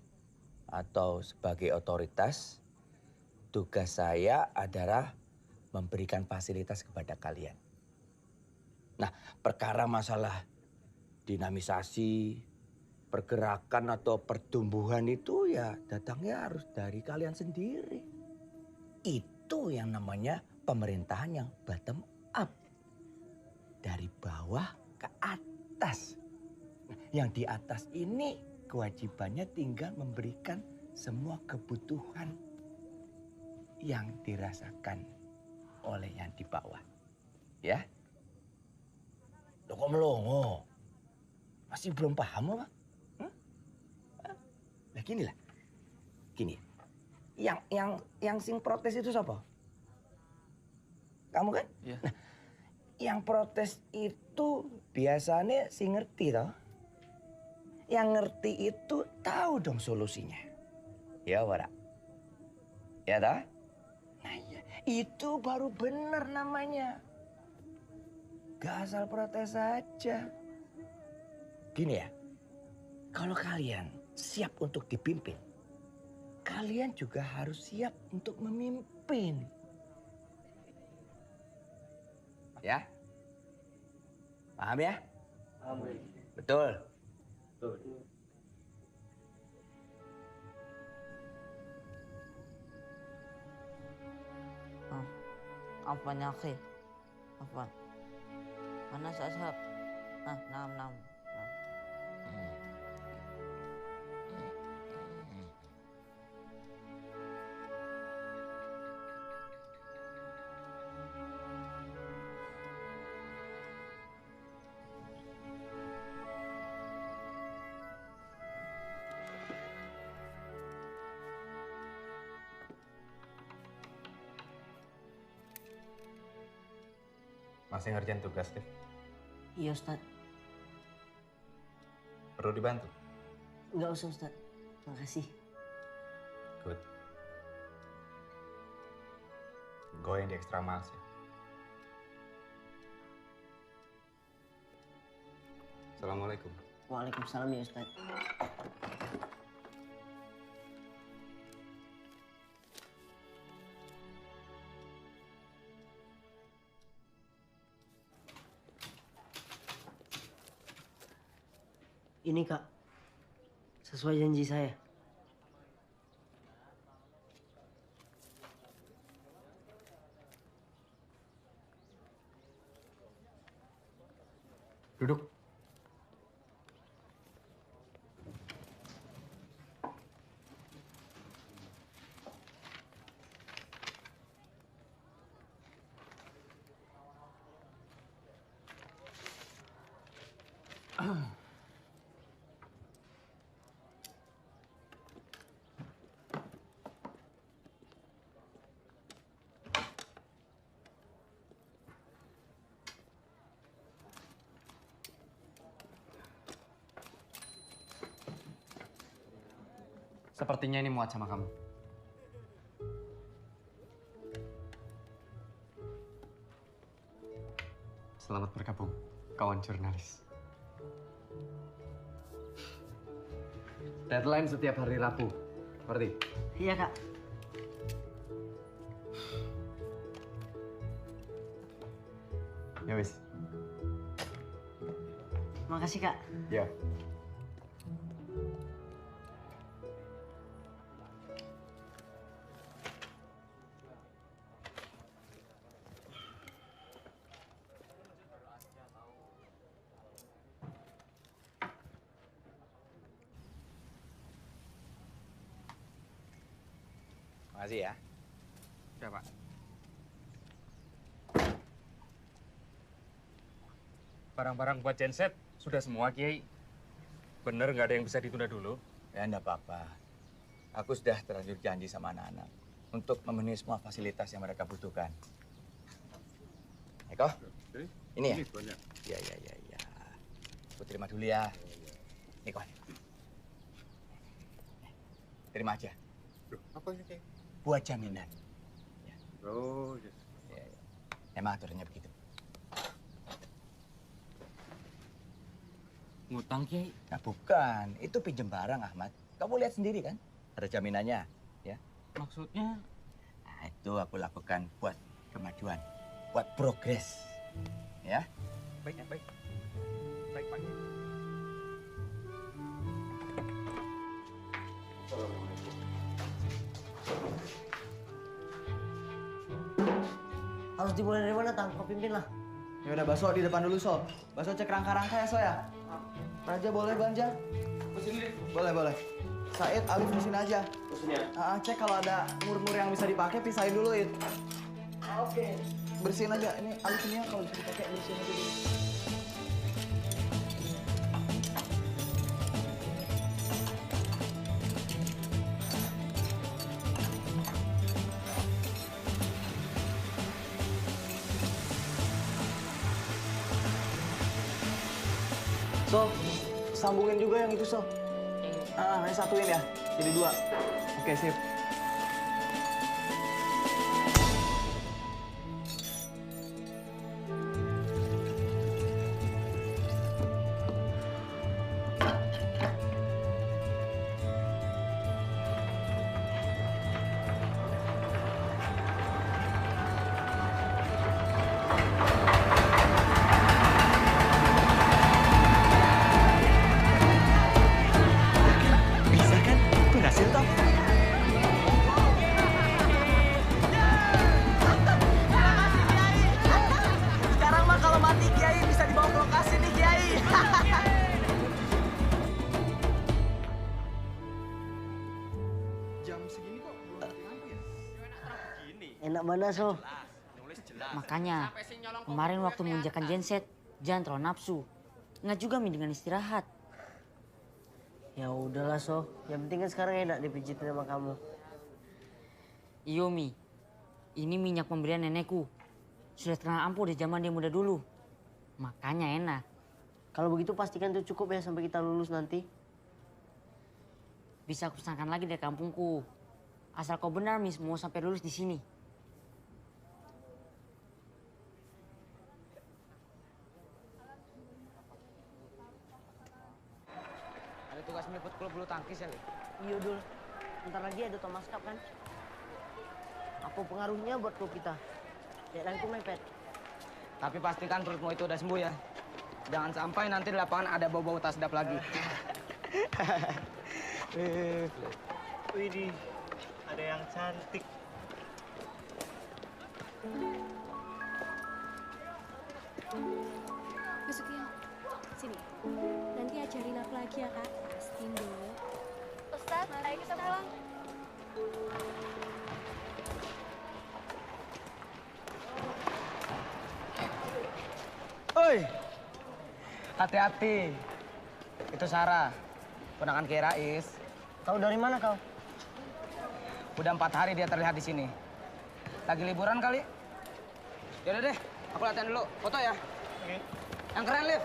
atau sebagai otoritas, tugas saya adalah memberikan fasilitas kepada kalian. Nah, perkara masalah dinamisasi, pergerakan atau pertumbuhan itu ya datangnya harus dari kalian sendiri. Itu yang namanya pemerintahan yang bottom up. Dari bawah ke atas. Yang di atas ini kewajibannya tinggal memberikan semua kebutuhan yang dirasakan oleh yang di bawah. Ya? Loh kok melongo? Masih belum paham apa? Nah gini lah. Gini. Yang sing protes itu siapa? Kamu kan? Iya. Nah, yang protes itu biasanya si ngerti toh. Yang ngerti itu tahu dong solusinya. Ya, Wara. Ya toh? Nah iya, itu baru benar namanya. Gak asal protes saja. Gini ya, kalau kalian siap untuk dipimpin, kalian juga harus siap untuk memimpin. Ya? Paham ya? Paham. Betul. Apa akhi? Apa? Mana sahab? Nam. Masih ngerjain tugas, Steve? Iya, Ustaz. Perlu dibantu? Enggak usah, Ustaz. Makasih. Good. Go yang di extra miles ya. Assalamualaikum. Waalaikumsalam ya, Ustaz. Ini, Kak. Sesuai janji saya. Duduk. Sepertinya ini muat sama kamu. Selamat bergabung, kawan jurnalis. Deadline setiap hari Rabu, ngerti? Iya, Kak. Ya wis. Makasih, Kak. Ya. Makasih ya. Ya, Pak. Barang-barang buat genset sudah semua, Kiai. Bener nggak ada yang bisa ditunda dulu? Ya, enggak apa-apa. Aku sudah terlanjur janji sama anak-anak untuk memenuhi semua fasilitas yang mereka butuhkan. Eko, ini ya? Iya, iya, iya, iya. Aku terima dulu ya. Eko. Terima aja. Apa ini, Kiai? Buat jaminan. Ya. Oh, yes. Ya, ya. Emang aturannya begitu. Ngutang, Kiai? Nah, bukan. Itu pinjem barang, Ahmad. Kamu lihat sendiri kan? Ada jaminannya, ya. Maksudnya? Nah, itu aku lakukan buat kemajuan, buat progres. Ya? Baik, baik. Baik, Pak. Harus dimulai dari mana, Tang? Kau pimpin lah. Ya udah, Baso di depan dulu, So. Baso cek rangka-rangka ya, So ya. Raja boleh belanja? Boleh, boleh. Said, Alif di sini aja. Cek kalau ada mur-mur yang bisa dipakai, pisahin dulu, It. Oke. Bersihin aja. Ini Alif ini ya, kalau bisa dipakai, bersihin aja dulu. So, sambungin juga yang itu, So. Ini satuin ya, jadi 2. Oke, sip. Enak mana, So? Makanya, kemarin waktu menginjakan genset, jangan terlalu nafsu. Nggak juga Mi dengan istirahat. Ya udahlah, So. Yang penting kan sekarang enak dipijitin sama kamu. Iyo, Mi. Ini minyak pemberian nenekku. sudah terkenal ampuh di zaman dia muda dulu. Makanya enak. Kalau begitu pastikan itu cukup ya sampai kita lulus nanti. Bisa aku pesankan lagi dari kampungku. Asal kau benar, Miss, mau sampai lulus di sini. Ada tugas meliput klub bulu tangkis ya, Li? Iya, Dul. Bentar lagi ada Thomas Cup kan? Apa pengaruhnya buat klub kita? Deadline-ku mepet. Tapi pastikan perutmu itu udah sembuh ya. Jangan sampai nanti di lapangan ada bau-bau tas sedap lagi. Widih, ada yang cantik. Masuk ya. Sini. Nanti ajarin aku lagi ya, Kak. Pasti, Mbak. Ustaz, ayo kita pulang. Oi, hati-hati. Itu Sarah, ponakan Kiai Rais. Tahu dari mana kau? Udah 4 hari dia terlihat di sini. Lagi liburan kali? Yaudah deh, aku latihan dulu. Foto ya? Oke. Yang keren, Liv.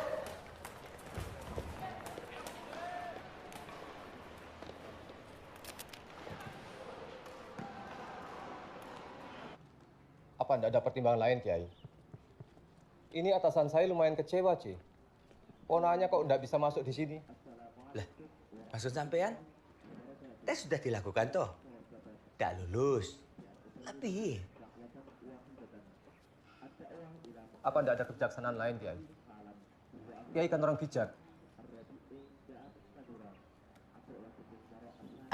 Apa tidak ada pertimbangan lain, Kiai? Ini atasan saya lumayan kecewa, Ci. Ponanya kok tidak bisa masuk di sini. Lah, maksud sampean? Tes sudah dilakukan toh? Tidak lulus. Tapi Apa tidak ada kebijaksanaan lain, Kiai? Kiai kan orang bijak.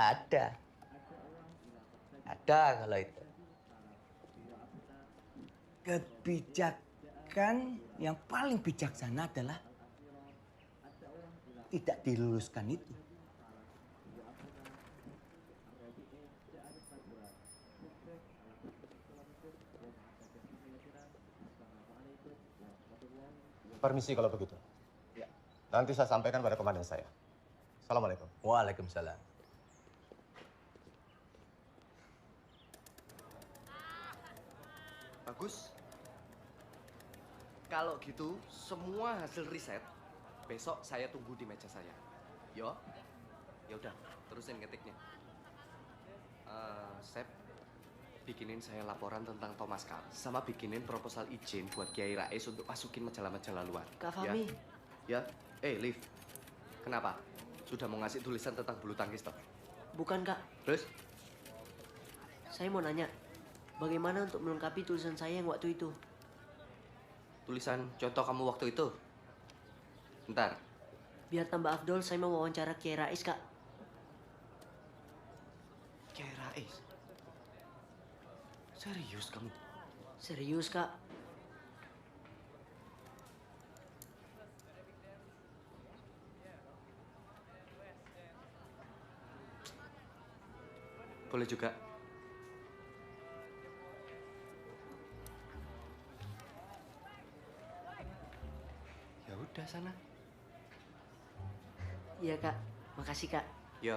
ada. Ada kalau itu. Kebijakan yang paling bijaksana adalah tidak diluluskan itu. Permisi kalau begitu. Nanti saya sampaikan pada komandan saya. Assalamualaikum. Waalaikumsalam. Bagus. Kalau gitu, semua hasil riset besok saya tunggu di meja saya. Yo, ya udah, terusin ngetiknya. Sep, bikinin saya laporan tentang Thomas Cup, sama bikinin proposal izin buat Kiai Rais untuk masukin majalah-majalah luar. Kak Fahmi. Ya, Liv, kenapa? Sudah mau ngasih tulisan tentang bulu tangkis toh? Bukan, Kak. Terus? Saya mau nanya, bagaimana untuk melengkapi tulisan saya yang waktu itu? Tulisan contoh kamu waktu itu? Bentar. Biar tambah afdol, saya mau wawancara Kiai Rais, Kak. Kiai Rais? Serius kamu? Serius, Kak. Boleh juga. Ya udah sana. Iya, Kak. Makasih, Kak. Yo.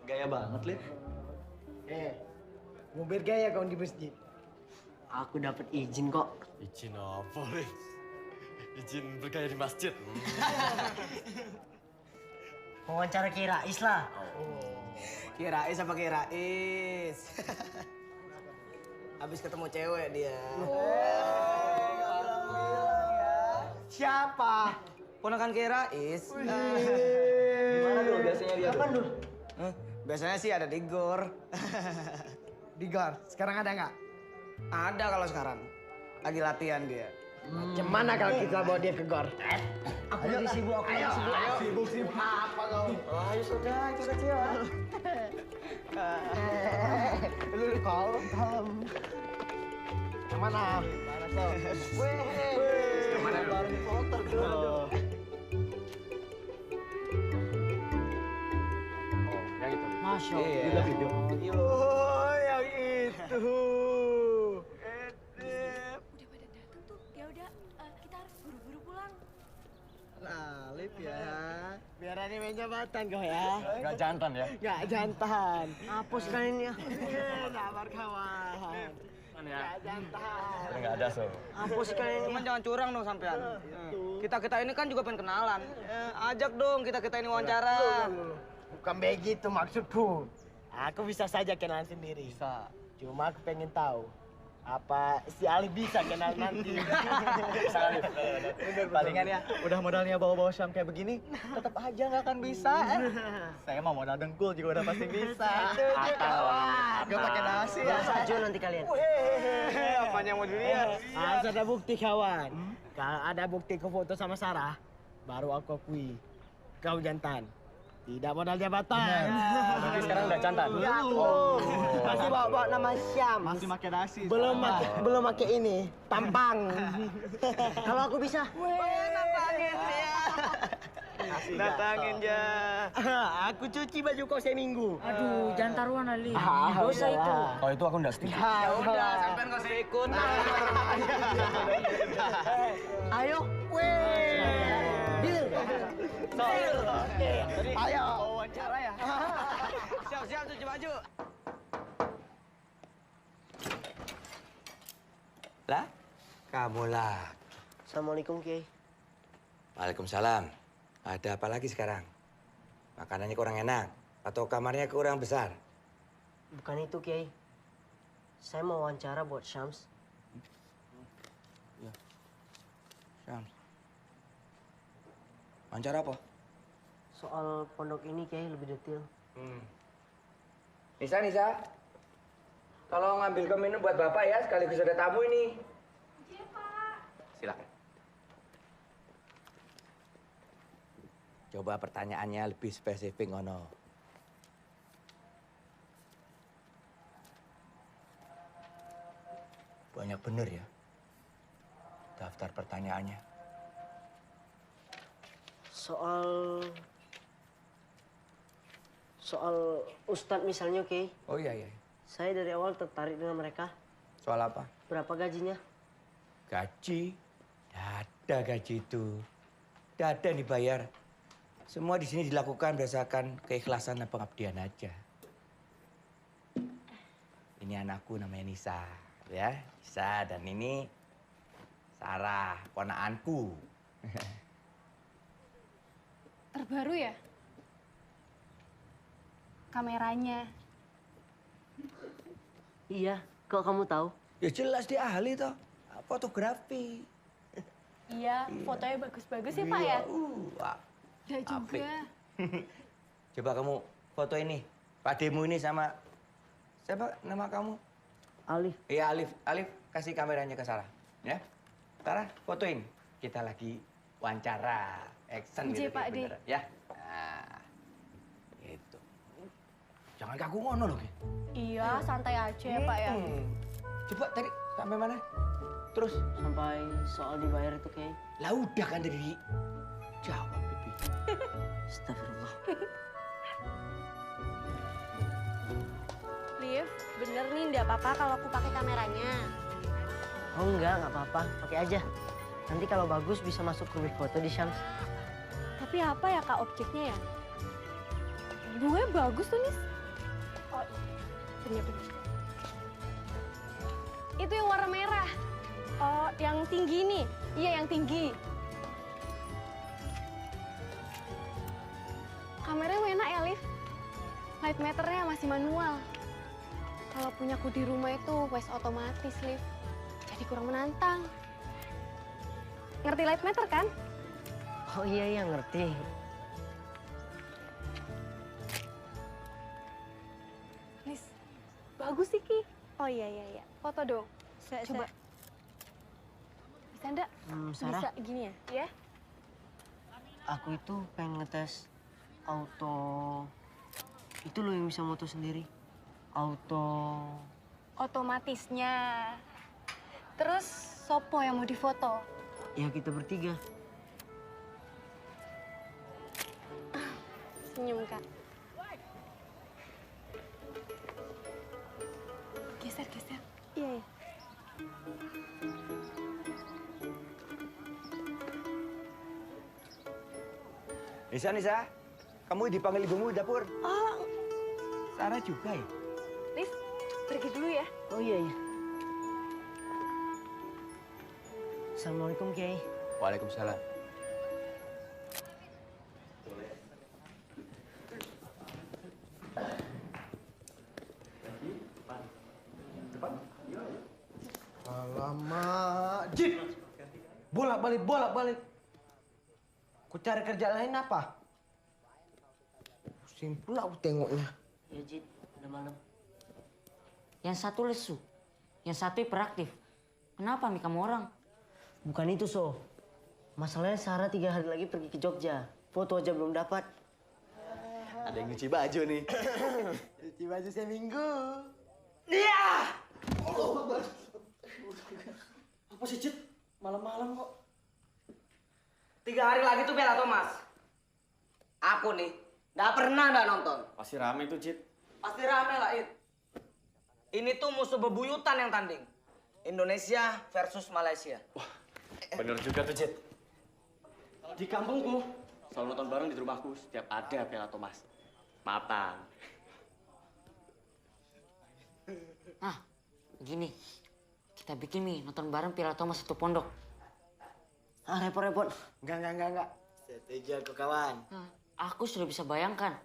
Gaya banget, Liv. Mau bergaya kau di masjid? Aku dapat izin kok. Izin apa, Liv? Izin bergaya di masjid. Wawancara Kiai Rais lah. Kiai Rais apa Kiai Rais? Habis ketemu cewek dia. Siapa? Ponakan Kiai Rais. Gimana dulu biasanya dia? Kapan dulu? Biasanya sih ada di GOR. Di GOR. Sekarang ada nggak? Ada kalau sekarang. Lagi latihan dia. Gimana kalau kita bawa dia ke GOR? Aku lagi sibuk, aku lagi sibuk. Sibuk apa kau? Ayo sudah, ikut kecil. Lu kalem. Yang mana? Mana kau? Yang mana baru foto dulu. Yang itu. Masya Iya. Allah. Oh, yang itu. Udah pada datang tuh. Ya udah, kita harus buru-buru pulang. Nah, Alif ya. Biar ada main jabatan kau ya. Nggak jantan ya? Nggak jantan. Hapus kalian ya. Sabar kawan. Nggak jantan. Nggak ada, So. Hapus kalian. Cuman jangan curang dong sampean. Kita ini kan juga pengen kenalan. Ajak dong kita ini wawancara. Bukan begitu maksudku. Aku bisa saja kenalan sendiri. Bisa. Cuma aku pengen tahu. Apa si Alif bisa kenal nanti? Bisa, Alif. Palingan ya, udah modalnya bawa-bawa Syam kayak begini, tetap aja nggak akan bisa. Saya mah modal dengkul juga udah pasti bisa. Gak pakai nasi ya. Saja nanti kalian. Apanya mau dilihat? Harus ada bukti kawan. Kalau ada bukti kau foto sama Sarah, baru aku akui kau jantan. Tidak modal jabatan. Tapi sekarang udah jantan. Ya, masih bawa nama Syam. Masih pakai nasi. Belum pakai ini, tampang. Kalau aku bisa. Datangin ya. Datangin ya. Aku cuci baju kau seminggu. Aduh, jangan taruhan Ali. Dosa itu. Oh itu aku nggak setuju. Ya udah, sampean nggak usah ikut. Ayo, ayo, wawancara ya. Siap-siap cuci baju. Lah, kamu lah. Assalamualaikum, Kiai. Waalaikumsalam. Ada apa lagi sekarang? Makanannya kurang enak atau kamarnya kurang besar? Bukan itu, Kiai. Saya mau wawancara buat Syams. Syams. Wawancara apa? Soal pondok ini, Kiai, lebih detail. Nisa. Tolong ambil minum buat Bapak ya, sekaligus ada tamu ini. Iya, Pak. Silakan. Coba pertanyaannya lebih spesifik, Ono. Banyak bener ya daftar pertanyaannya. Soal Ustadz misalnya, Kiai. Oh iya. Saya dari awal tertarik dengan mereka. Soal apa? Berapa gajinya? Gaji? Tidak ada gaji itu. Tidak ada yang dibayar. Semua di sini dilakukan berdasarkan keikhlasan dan pengabdian aja. Ini anakku namanya Nisa, ya. Nisa, dan ini Sarah, ponakanku. Terbaru ya? Kameranya. Iya, kok kamu tahu? Ya jelas dia ahli toh, fotografi. Iya, fotonya bagus-bagus ya, Pak ya? Wah, Udah juga. coba kamu foto ini, pakdemu ini sama siapa nama kamu? Alif. Iya Alif. Alif kasih kameranya ke Sarah, ya. Sarah fotoin. Kita lagi wawancara, action Iya, gitu Pak D. beneran, ya. Nah, itu. Jangan kaku ngono loh, Ki. Iya, santai aja ya, Pak ya. Coba tadi sampai mana? Terus sampai soal dibayar itu, Kiai. Lah udah kan tadi jawab, Bibi. Astagfirullah. Liv, bener nih nggak apa-apa kalau aku pakai kameranya. Oh nggak apa-apa. Pakai aja. Nanti kalau bagus bisa masuk ke week foto di Syams. Tapi apa ya, Kak, objeknya ya? Gue bagus tuh, Nis. Oh, bener. Itu yang warna merah. Oh, yang tinggi nih. Iya, yang tinggi. Kameranya enak ya, Liv. Light meternya masih manual. Kalau punyaku di rumah itu wes otomatis, Liv. Jadi kurang menantang. Ngerti light meter kan? Oh iya, ngerti. Nis, bagus sih, Ki. Oh iya. Foto dong. Coba. Bisa enggak? Sarah? Bisa gini ya? Ya? Aku itu pengen ngetes auto. Itu loh yang bisa moto sendiri. Otomatisnya. Terus sopo yang mau difoto? Ya kita bertiga. Senyum, Kak. Geser. Iya. Nisa, kamu dipanggil ibumu di dapur. Oh, Sarah juga ya? Liv, pergi dulu ya. Oh iya. Assalamualaikum, Kiai. Waalaikumsalam. Alamak, Jit! Bolak-balik. Ku cari kerja lain apa? Pusing pula aku tengoknya. Ya, Jit, udah malam. Yang satu lesu, yang satu hiperaktif. Kenapa Mi kamu orang? Bukan itu, So. Masalahnya Sarah 3 hari lagi pergi ke Jogja. Foto aja belum dapat. Ada yang nyuci baju nih. Nyuci baju seminggu. Iya! Apa sih, Cit? Malam-malam kok. 3 hari lagi tuh Piala Thomas. Aku nih, nggak pernah nonton. Pasti rame tuh, Cit. Pasti rame lah, It. Ini tuh musuh bebuyutan yang tanding. Indonesia versus Malaysia. Bener juga tuh, Cit. Di kampungku, Selalu nonton bareng di rumahku setiap ada Piala Thomas. Matang. Nah, begini. Kita bikin Mi nonton bareng Piala Thomas satu pondok. Ah, repot-repot. Enggak. Setuju aku, kawan. Nah, aku sudah bisa bayangkan.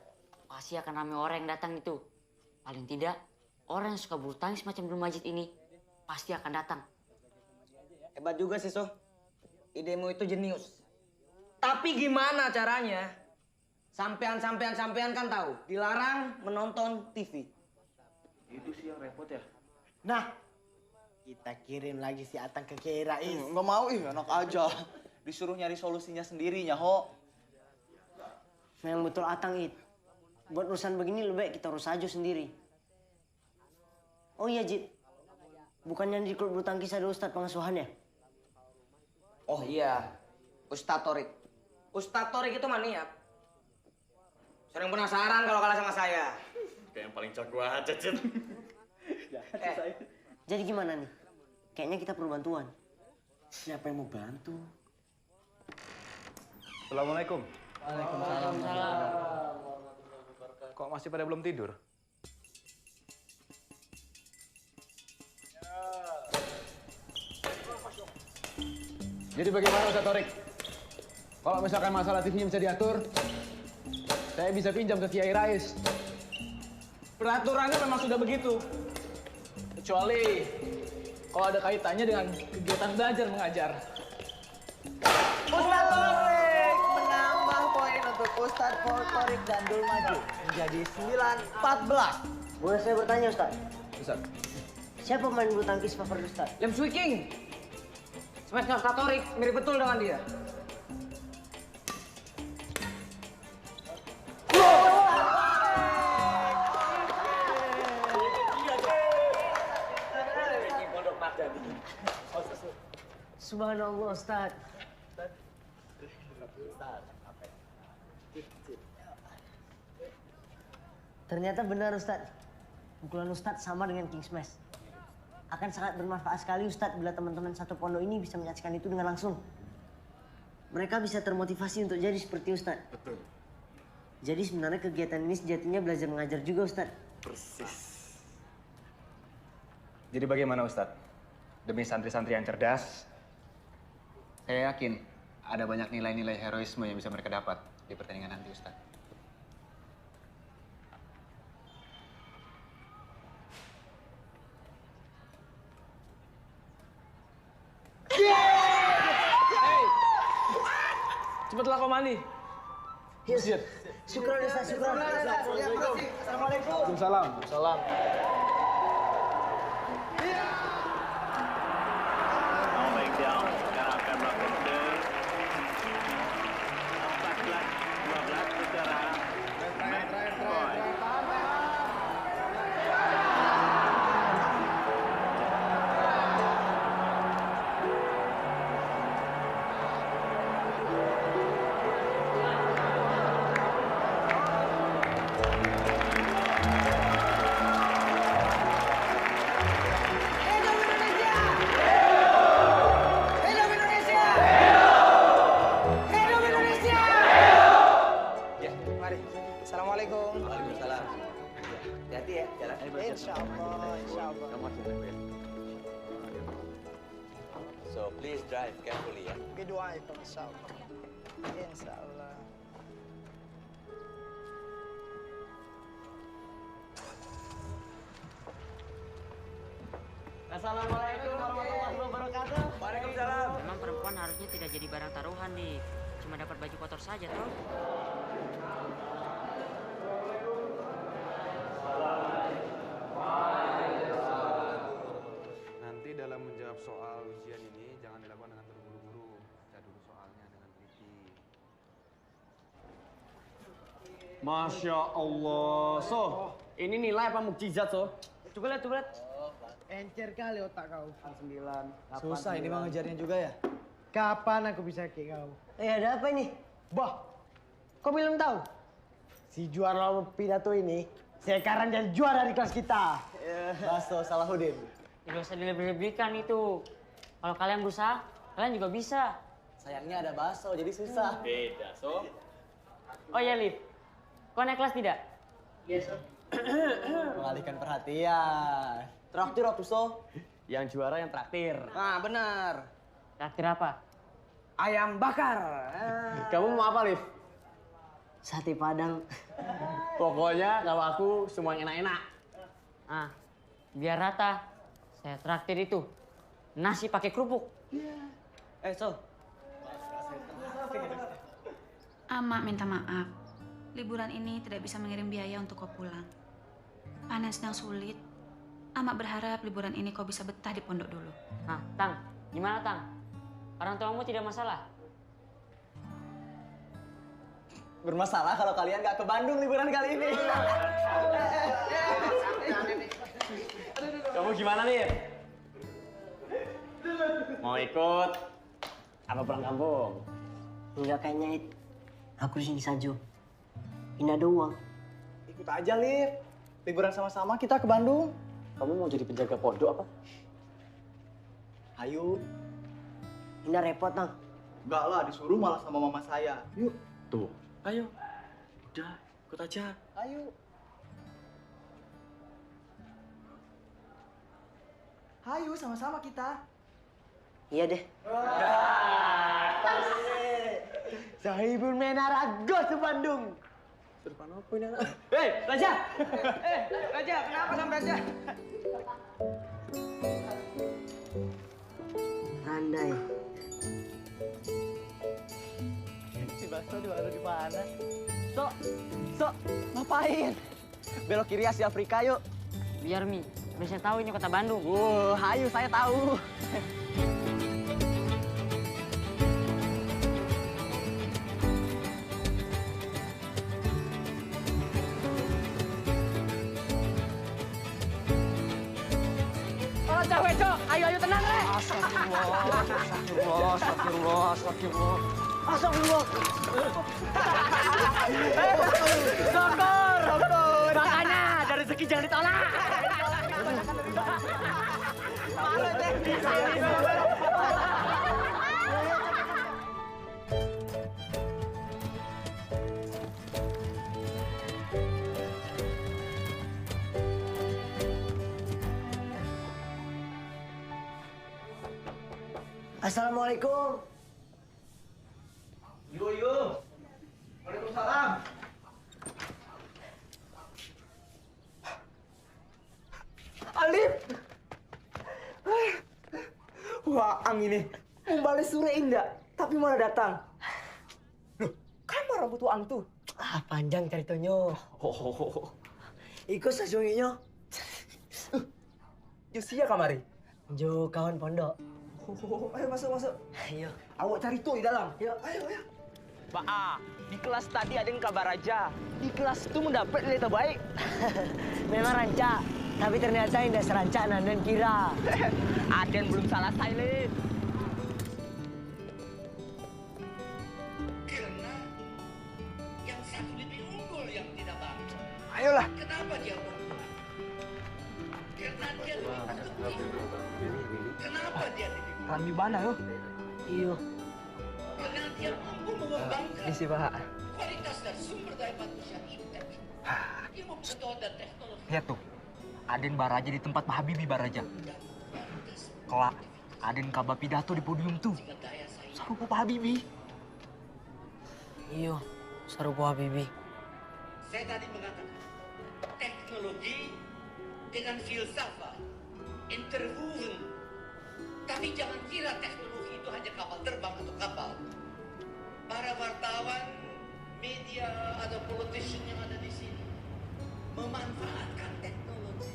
Pasti akan ramai orang yang datang itu. Paling tidak, orang yang suka bulu tangkis macam Abdul Majid ini pasti akan datang. hebat juga sih, So. Idemu itu jenius. Tapi gimana caranya? Sampean kan tahu, dilarang menonton TV. Itu sih yang repot ya. Nah, kita kirim lagi si Atang ke Kiai Rais. Nggak mau, enak aja. Disuruh nyari solusinya sendiri, Nyaho. Memang betul Atang, It. Buat urusan begini lebih baik kita urus aja sendiri. Oh iya, Jit. Bukannya di klub bulu tangkis ada Ustadz pengasuhannya? Oh iya, Ustadz Torik. Ustadz Torik itu maniak. Sering penasaran kalau kalah sama saya. Kayak yang paling jago aja, Cit. Jadi gimana nih? Kayaknya kita perlu bantuan. Siapa yang mau bantu? Assalamualaikum. Waalaikumsalam. Kok masih pada belum tidur? Jadi bagaimana Ustaz Torik? Kalau misalkan masalah TV-nya bisa diatur, saya bisa pinjam ke Kiai Rais. Peraturannya memang sudah begitu. Kecuali kalau ada kaitannya dengan kegiatan belajar mengajar. Ustadz Torik menambah poin untuk Ustadz Torik dan Dul Maju menjadi 9-14. Boleh saya bertanya, Ustadz? Ustaz. Siapa pemain bulu tangkis favorit Ustadz? Lem Swiking. Smashnya Ustadz Torik mirip betul dengan dia. Subhanallah, Ustadz. Ternyata benar, Ustadz. Pukulan Ustadz sama dengan King Smash. Akan sangat bermanfaat sekali, Ustadz, bila teman-teman satu pondok ini bisa menyaksikan itu dengan langsung. Mereka bisa termotivasi untuk jadi seperti Ustadz. Betul. Jadi sebenarnya kegiatan ini sejatinya belajar mengajar juga, Ustadz. Persis. Jadi bagaimana Ustadz? Demi santri-santri yang cerdas, saya yakin ada banyak nilai-nilai heroisme yang bisa mereka dapat di pertandingan nanti, Ustadz. Cepatlah kau mandi. Yes. Syukran, Ustadz. Syukran. Assalamualaikum. Waalaikumsalam. Salam. Insyaallah, insyaallah. So please drive carefully ya. Biduaikum insyaallah. Insyaallah. Assalamualaikum warahmatullahi wabarakatuh. Waalaikumsalam. Memang perempuan harusnya tidak jadi barang taruhan, Dik. Cuma dapat baju kotor saja, toh. Nanti dalam menjawab soal ujian ini jangan dilakukan dengan terburu-buru. Baca dulu soalnya dengan teliti. Masya Allah, So. Ini nilai apa mukjizat, So? Coba lihat. Encer kali otak kau. 9, 8, susah ini mah ngejarnya juga ya. Kapan aku bisa kayak kau? Ada apa ini? Bah, kau belum tahu? Si juara pidato ini sekarang jadi juara di kelas kita. Baso Salahuddin. Tidak usah dilebih-lebihkan itu. Kalau kalian berusaha, kalian juga bisa. Sayangnya ada baso, jadi susah. Beda, So. Oh ya, Liv. Kau naik kelas tidak? Iya, So. Mengalihkan perhatian. Traktir atuh, So. Yang juara yang traktir. Nah, benar. Traktir apa? Ayam bakar. Kamu mau apa, Liv? Sate Padang. Pokoknya kalau aku semua yang enak-enak. Ah, biar rata. Saya traktir itu. Nasi pakai kerupuk. So. Ama minta maaf. Liburan ini tidak bisa mengirim biaya untuk kau pulang. Panen sedang sulit. Ama berharap liburan ini kau bisa betah di pondok dulu. Nah, Tang. Gimana, Tang? Orang tuamu tidak masalah? Bermasalah kalau kalian nggak ke Bandung liburan kali ini. Kamu gimana, Liv? Mau ikut? Apa pulang kampung? Enggak kayaknya, It. Aku di sini saja. Ini ada uang. Ikut aja, Liv. Liburan sama-sama kita ke Bandung. Kamu mau jadi penjaga pondok apa? Ayo. Ini repot, Tang. Enggak lah, disuruh malah sama mama saya. Yuk. Tuh. Ayo. Udah, ikut aja. Ayo. Ayo, sama-sama kita. Iya deh. Sahibul Menara Ghost ke Bandung. Depan apa ini anak? Hei, Raja! Raja, kenapa sampai Raja? Andai. Si Basto di mana? So, ngapain? Belok kiri Asia Afrika yuk. Biar Mi, bisa tahu ini kota Bandung. Hayu, saya tahu. Cewek, Cok. Ayo tenang, Re. Astagfirullah. Syukur. Makanya dari rezeki jangan ditolak. Assalamualaikum. Yo. Waalaikumsalam. Alif. Wah, ini. Mau balas sore indah, tapi malah datang. Loh, kan marah butuh ang tuh. Panjang ceritanya. Ikut sesungguhnya. Josia kamari. Jo kawan pondok. Ayo masuk. Ayo. Awak cari tuh di dalam. Ayo. Pak, di kelas tadi ada yang kabar aja. Di kelas itu mendapat nilai terbaik. Memang rancak, tapi ternyata indah serancak dan kira. Ada yang belum salah silent. Karena yang satu lebih unggul yang tidak bagus. Ayolah. Kenapa dia unggul? Karena dia lebih produktif. Kenapa dia lebih Rami mana yo? Iyo. Karena dia mampu mengembangkan Isi Pak. kualitas dan sumber daya manusia yang intens. Ilmu pengetahuan dan teknologi. Lihat tuh. Aden baraja di tempat Pak Habibie baraja. Kelak, Aden kaba pidato di podium tuh. Sarupa Pak Habibie. Iya, sarupa Habibie. Saya tadi mengatakan, teknologi dengan filsafat interwoven. Tapi jangan kira teknologi itu hanya kapal terbang atau kapal. Para wartawan, media, atau politician yang ada di sini memanfaatkan teknologi.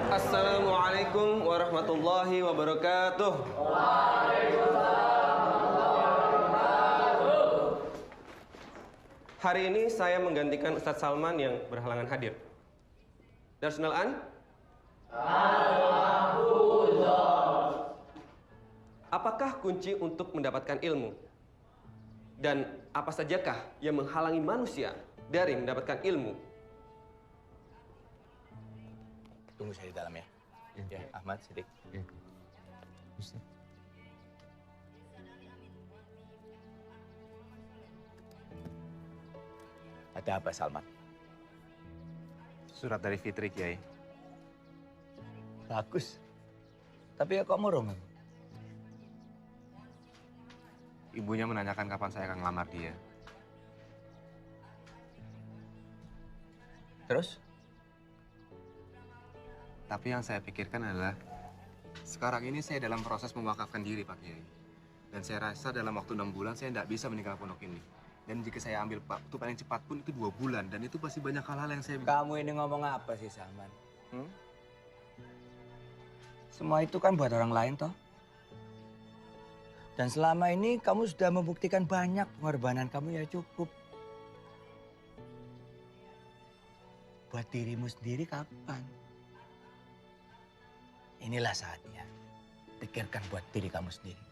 Assalamualaikum warahmatullahi wabarakatuh. Hari ini saya menggantikan Ustadz Salman yang berhalangan hadir. Darsunal An? Apakah kunci untuk mendapatkan ilmu? Dan apa sajakah yang menghalangi manusia dari mendapatkan ilmu? Tunggu saya di dalam ya. Ya, Ahmad, Sidik. Ada apa, Salman? Surat dari Fitri, Kiai. Bagus. Tapi ya kok murung? Ibunya menanyakan kapan saya akan ngelamar dia. Terus? Tapi yang saya pikirkan adalah, sekarang ini saya dalam proses mewakafkan diri, Pak Kiai. Dan saya rasa dalam waktu 6 bulan saya tidak bisa meninggalkan pondok ini. Dan jika saya ambil waktu paling cepat pun itu 2 bulan. Dan itu pasti banyak hal-hal yang saya... Kamu ini ngomong apa sih, Salman? Semua itu kan buat orang lain, toh. Dan selama ini kamu sudah membuktikan banyak pengorbanan kamu, ya cukup. Buat dirimu sendiri kapan? Inilah saatnya. Pikirkan buat diri kamu sendiri.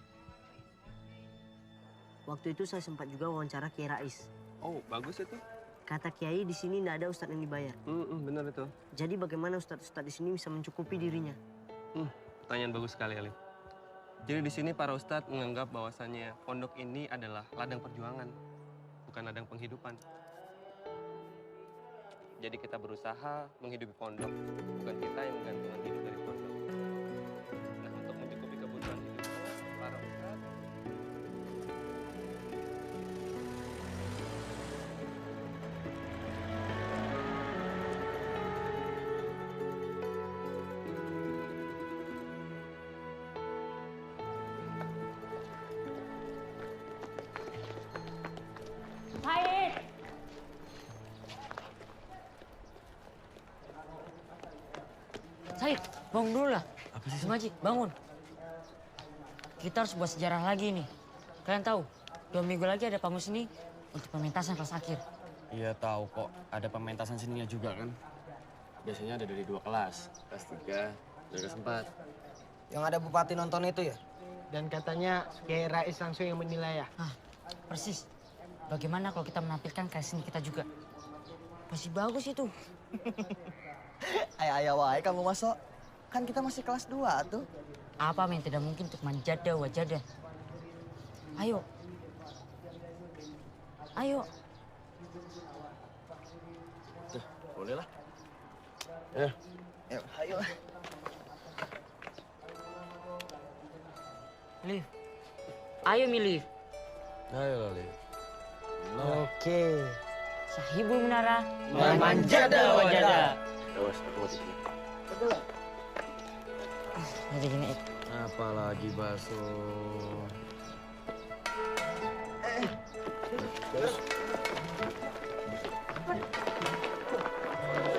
Waktu itu saya sempat juga wawancara Kiai Rais. Oh, bagus itu. Kata Kiai di sini tidak ada ustadz yang dibayar. Benar itu. Jadi bagaimana ustadz-ustadz di sini bisa mencukupi dirinya? Pertanyaan bagus sekali, Alif. Jadi di sini para ustadz menganggap bahwasannya pondok ini adalah ladang perjuangan, bukan ladang penghidupan. Jadi kita berusaha menghidupi pondok, bukan kita yang menggantungkan hidup dari pondok. Nah, untuk mencukupi kebutuhan hidup para ustadz, Said! Said, bangun dulu lah. Apa sih? Majid, bangun. Kita harus buat sejarah lagi nih. Kalian tahu, 2 minggu lagi ada panggung seni untuk pementasan kelas akhir. Iya tahu kok, ada pementasan seninya juga kan. Biasanya ada dari 2 kelas, kelas 3, dan kelas 4. Yang ada bupati nonton itu ya? Dan katanya Kiai Rais langsung yang menilai ya? Persis. Bagaimana kalau kita menampilkan karya seni kita juga? Pasti bagus itu. Ayo wae kamu masuk. Kan kita masih kelas 2 tuh. Apa yang tidak mungkin untuk manjada wajada? Ayo. Ayo. Boleh lah. Ayo. Liv. Ayo milih. Ayo Liv. Oke. Sahibul Menara. Manjada wajada. Awas, aku mati dulu. Betul. Nanti gini. Apalagi bakso.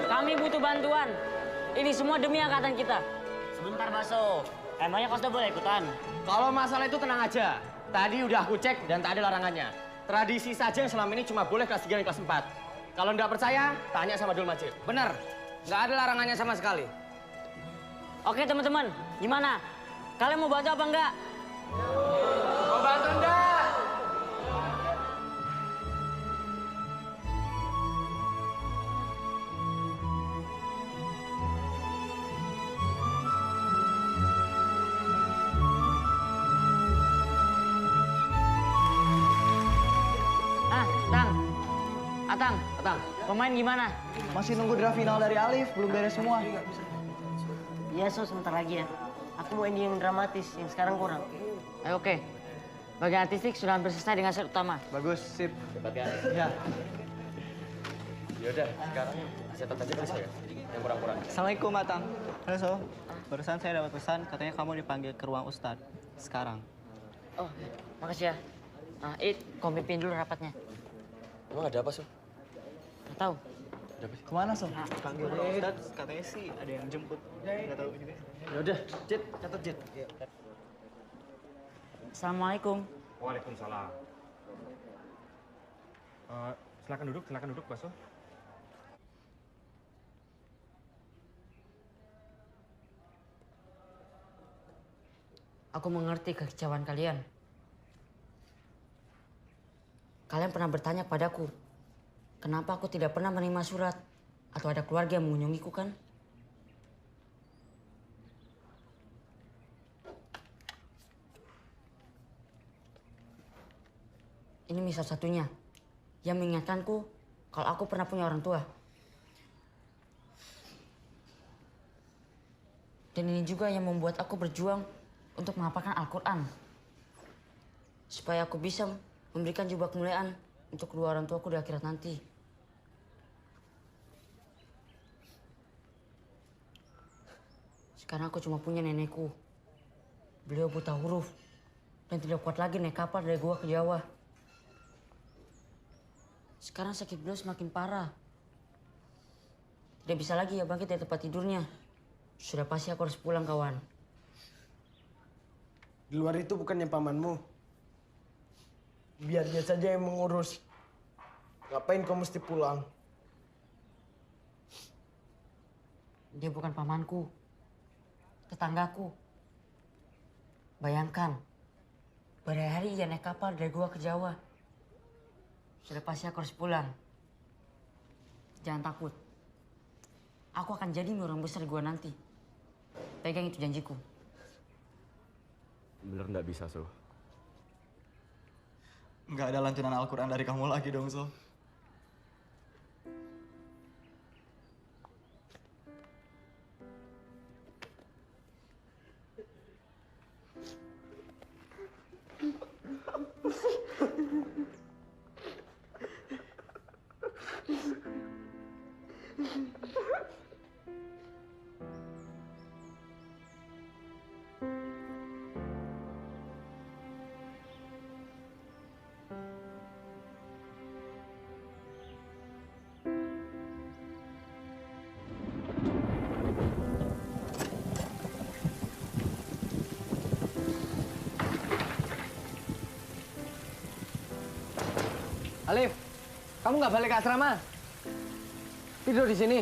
Kami butuh bantuan. Ini semua demi angkatan kita. Sebentar, Baso. Emangnya kau sudah boleh ikutan? Kalau masalah itu tenang aja. Tadi udah aku cek dan tak ada larangannya. Tradisi saja yang selama ini cuma boleh kelas 3 dan kelas 4. Kalau nggak percaya, tanya sama Dul Majid. Bener, nggak ada larangannya sama sekali. Oke teman-teman, gimana? Kalian mau bantu apa enggak? Mau bantu enggak? Atang, pemain gimana? Masih nunggu draft final dari Alif, belum beres semua. Iya, So, sebentar lagi ya. Aku mau ending yang dramatis, yang sekarang kurang. Oke. Bagian artistik sudah hampir selesai dengan set utama. Bagus, sip. Cepat ya. Ya. Yaudah, sekarang setat aja bisa ya? Yang kurang-kurang. Assalamualaikum, Atang. Halo, So. Barusan saya dapat pesan, katanya kamu dipanggil ke ruang Ustadz. Sekarang. Oh, makasih ya. Nah, kau pimpin dulu rapatnya. Emang ada apa, So? Nggak tahu. Kemana, So? Panggil ruang Ustadz, katanya sih ada yang jemput. Nggak tahu juga. Yaudah, Cit, catat Cit. Assalamualaikum. Waalaikumsalam. Silakan duduk, Baso. Aku mengerti kekecewaan kalian. Kalian pernah bertanya padaku, kenapa aku tidak pernah menerima surat atau ada keluarga yang mengunjungiku kan? Ini misal satunya yang mengingatkanku kalau aku pernah punya orang tua. Dan ini juga yang membuat aku berjuang untuk menghafalkan Al-Quran. Supaya aku bisa memberikan jubah kemuliaan untuk kedua orang tuaku di akhirat nanti. Sekarang aku cuma punya nenekku. Beliau buta huruf dan tidak kuat lagi naik kapal dari gua ke Jawa. Sekarang sakit beliau semakin parah. Tidak bisa lagi ya bangkit dari tempat tidurnya. Sudah pasti aku harus pulang, kawan. Di luar itu bukannya pamanmu. Biar dia saja yang mengurus. Ngapain kau mesti pulang? Dia bukan pamanku. Tetanggaku. Bayangkan. Berhari-hari ia naik kapal dari gua ke Jawa. Sudah pasti aku harus pulang. Jangan takut. Aku akan jadi orang besar di gua nanti. Pegang itu janjiku. Bener nggak bisa, So? Nggak ada lantunan Al-Quran dari kamu lagi dong, So. Alif, kamu nggak balik ke asrama? Tidur di sini.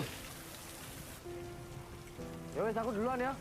Ya wes, aku duluan ya.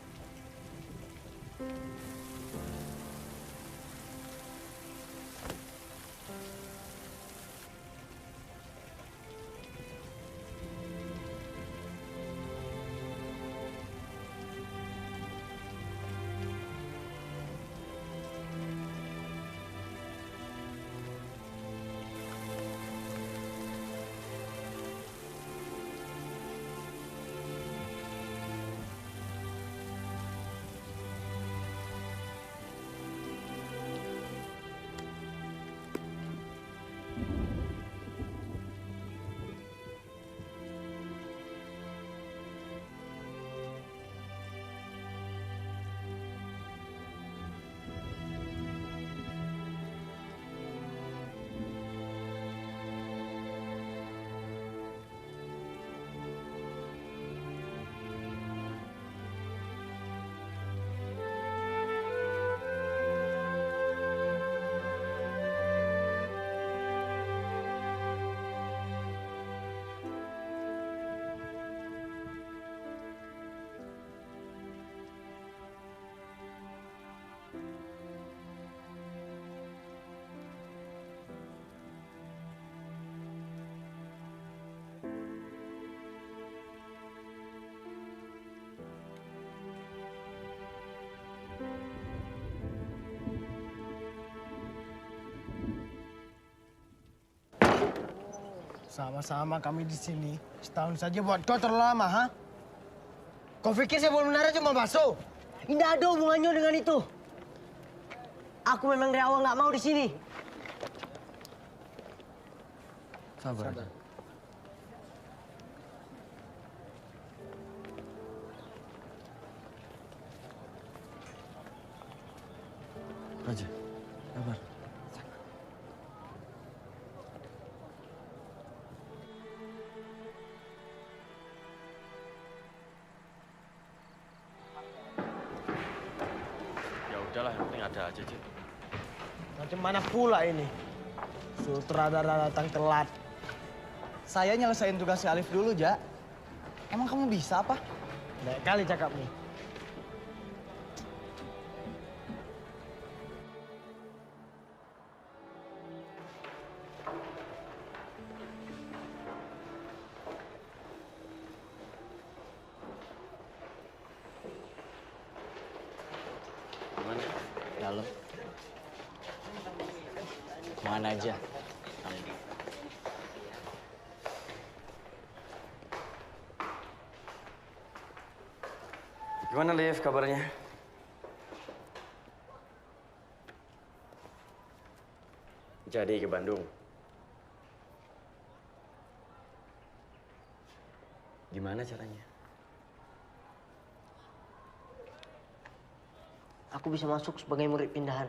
Sama-sama kami di sini. Setahun saja buat kau terlalu lama, ha? Kau pikir saya belum menara cuma bakso? Tidak ada hubungannya dengan itu. Aku memang dari awal nggak mau di sini. Sabar. Raja, sabar. Ya udahlah, yang penting ada aja, Cik. Macam mana pula ini? Sutradara datang telat. Saya nyelesain tugas si Alif dulu, Ja. Emang kamu bisa apa? Baik kali cakapmu. Gimana? Dalam. Mana aja? Gimana, Liv, kabarnya? Jadi ke Bandung. Gimana caranya? Aku bisa masuk sebagai murid pindahan.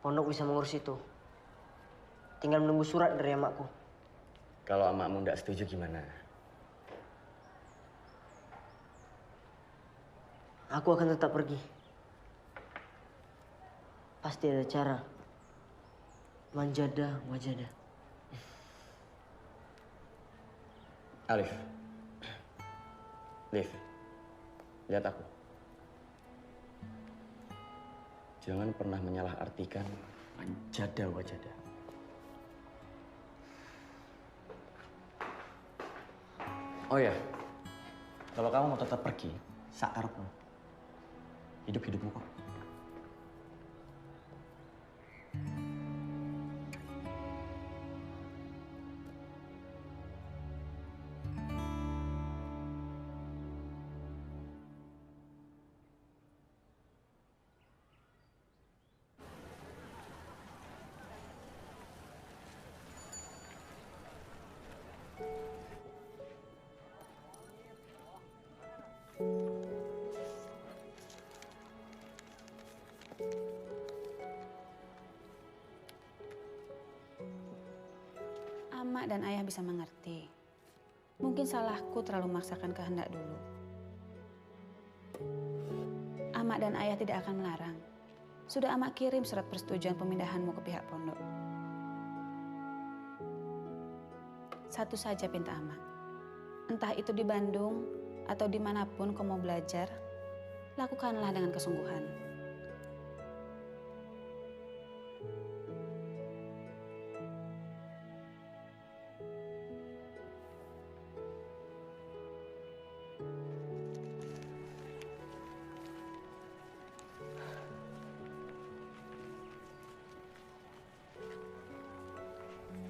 Pondok bisa mengurus itu. Tinggal menunggu surat dari emakku. Kalau emakmu nggak setuju gimana? Aku akan tetap pergi. Pasti ada cara. Manjada, wajada. Alif. Liv. Lihat aku. Jangan pernah menyalahartikan manjada wajada. Oh ya, kalau kamu mau tetap pergi, sakarepmu. Hidup-hidupmu kok. Amak dan ayah bisa mengerti. Mungkin salahku terlalu memaksakan kehendak dulu. Amak dan ayah tidak akan melarang. Sudah Amak kirim surat persetujuan pemindahanmu ke pihak pondok. Satu saja pinta Amak. Entah itu di Bandung atau dimanapun kau mau belajar, lakukanlah dengan kesungguhan.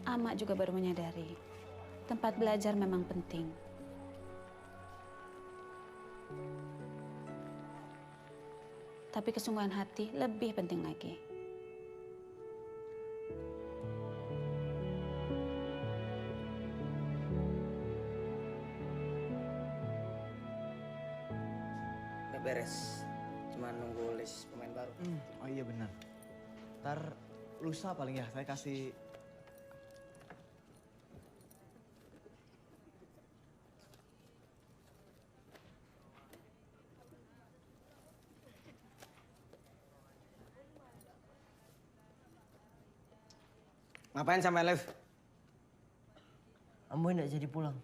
Amak juga baru menyadari, tempat belajar memang penting. Tapi kesungguhan hati lebih penting lagi. Udah beres. Cuma nunggu list pemain baru. Oh iya benar. Ntar lusa paling ya saya kasih. Ngapain sampai live? Amboy nggak jadi pulang.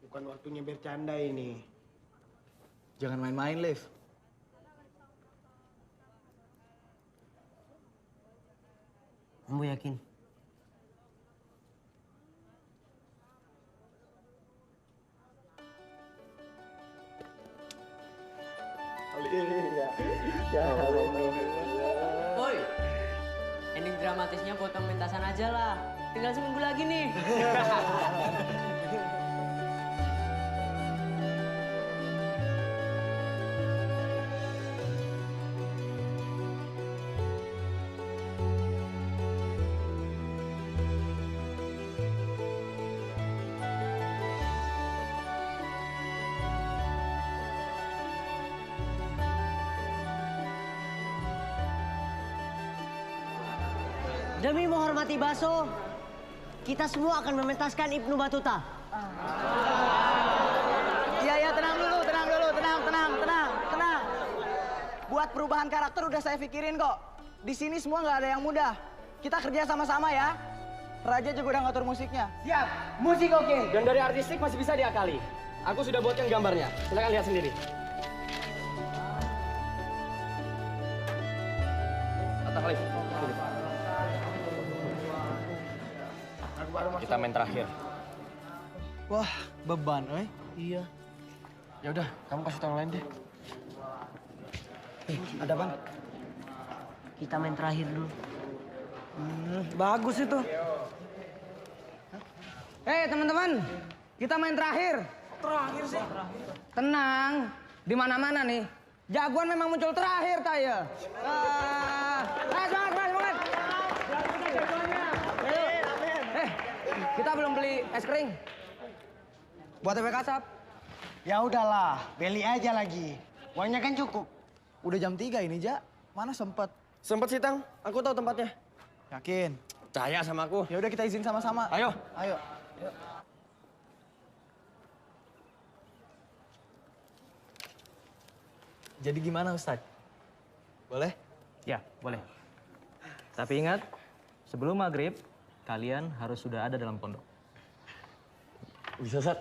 Bukan waktunya bercanda ini. Jangan main-main, Liv. Amboy yakin. Boy, ending drama dramatisnya buat pementasan aja lah. Tinggal seminggu lagi nih. Demi menghormati Baso, kita semua akan mementaskan Ibnu Battuta. Iya, tenang dulu, tenang. Buat perubahan karakter udah saya pikirin kok. Di sini semua nggak ada yang mudah. Kita kerja sama-sama ya. Raja juga udah ngatur musiknya. Siap, musik oke. Dan dari artistik masih bisa diakali. Aku sudah buatkan gambarnya, silakan lihat sendiri. Kata Khalif. Kita main terakhir. Wah, beban, Iya. Ya udah, kamu kasih tahu yang lain deh. Ada bang. Kita main terakhir dulu. Bagus itu. Teman-teman, kita main terakhir. Terakhir sih. Tenang, di mana-mana nih. Jagoan memang muncul terakhir, Tayo. Semangat. Kita belum beli es kering. Buat TP Kasap. Ya udahlah, beli aja lagi. Uangnya kan cukup. Udah jam 3 ini, Ja. Mana sempet? Sempet sih, Tang. Aku tahu tempatnya. Yakin? Percaya sama aku. Ya udah kita izin sama-sama. Ayo. Jadi gimana, Ustadz? Boleh? Ya, boleh. Tapi ingat, sebelum maghrib, kalian harus sudah ada dalam pondok. Bisa, Ustaz.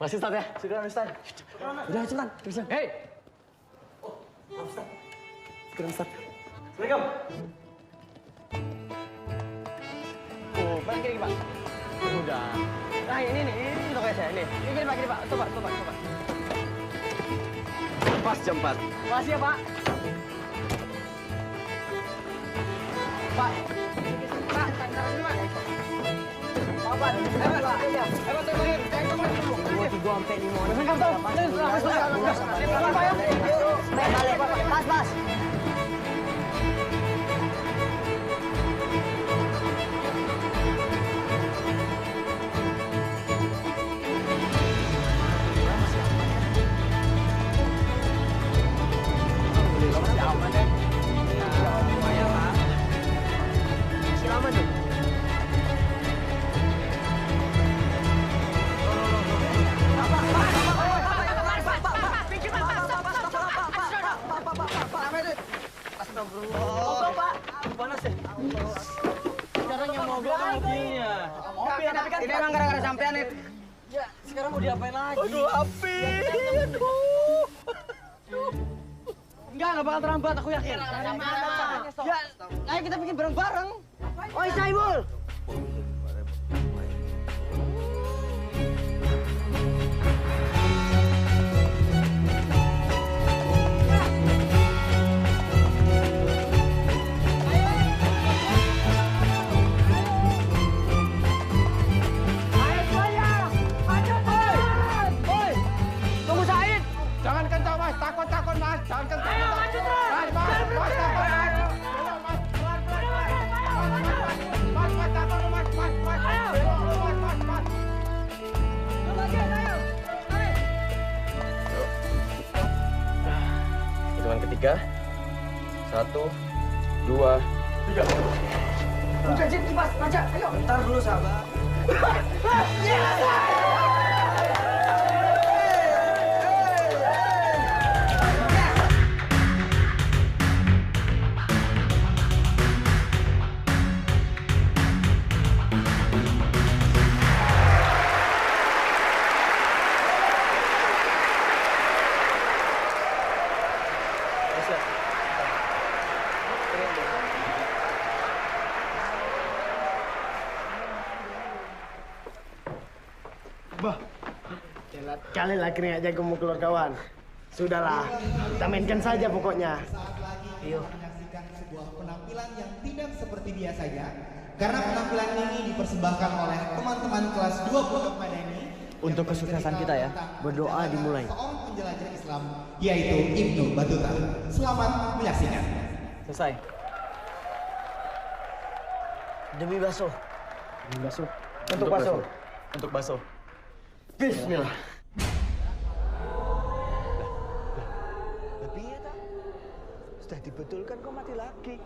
Masih, Ustaz ya? Sudah, Ustadz. Udah, cepetan. Bisa. Hei! Ustadz. Keren, Ustaz. Assalamualaikum. Balik kiri, Pak. Udah. Nah, ini untuk saya. Ini gini, Pak. Coba. Pas jam 4. Makasih ya, Pak. Pak. Pas. Mogok, Pak. Panas ya? Sekarang yang mogok kan mobilnya. Mobil, tapi kan ini emang gara-gara sampean nih. Ya, sekarang mau diapain lagi? Aduh, api. Enggak bakal terlambat, aku yakin. Ya, ayo kita bikin bareng-bareng. Oi, Saibul. Jangan kencang, Mas. Takut, Mas. Jangan kencang. Ayo, maju terus. Mas, takut. Hitungan ketiga. 1, 2, 3. Udah, Jin, kipas, Raja. Ayo. Bentar dulu, sahabat. Bah, kali lah keringat jago mau keluar kawan. Sudahlah, kita mainkan saja pokoknya. Ayo. Menyaksikan sebuah penampilan yang tidak seperti seperti biasanya. Karena penampilan ini dipersembahkan oleh teman-teman kelas 2 Pondok Madani. Untuk kesuksesan kita ya, berdoa dimulai. Seorang penjelajah Islam, yaitu Ibnu Battuta. Selamat menyaksikan. Selesai. Demi Baso. Demi Baso. Untuk Baso. Untuk Baso. Bismillah. Tapi ya tak? Sudah dibetulkan kok mati lagi.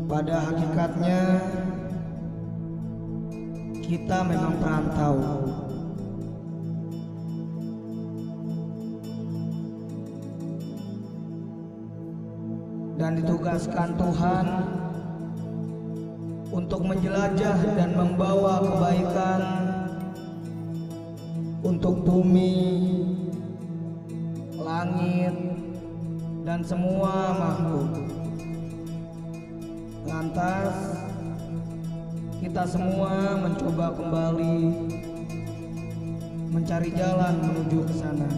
Pada hakikatnya kita memang perantau. Dan ditugaskan Tuhan untuk menjelajah dan membawa kebaikan untuk bumi, langit, dan semua makhluk. Lantas, kita semua mencoba kembali mencari jalan menuju ke sana.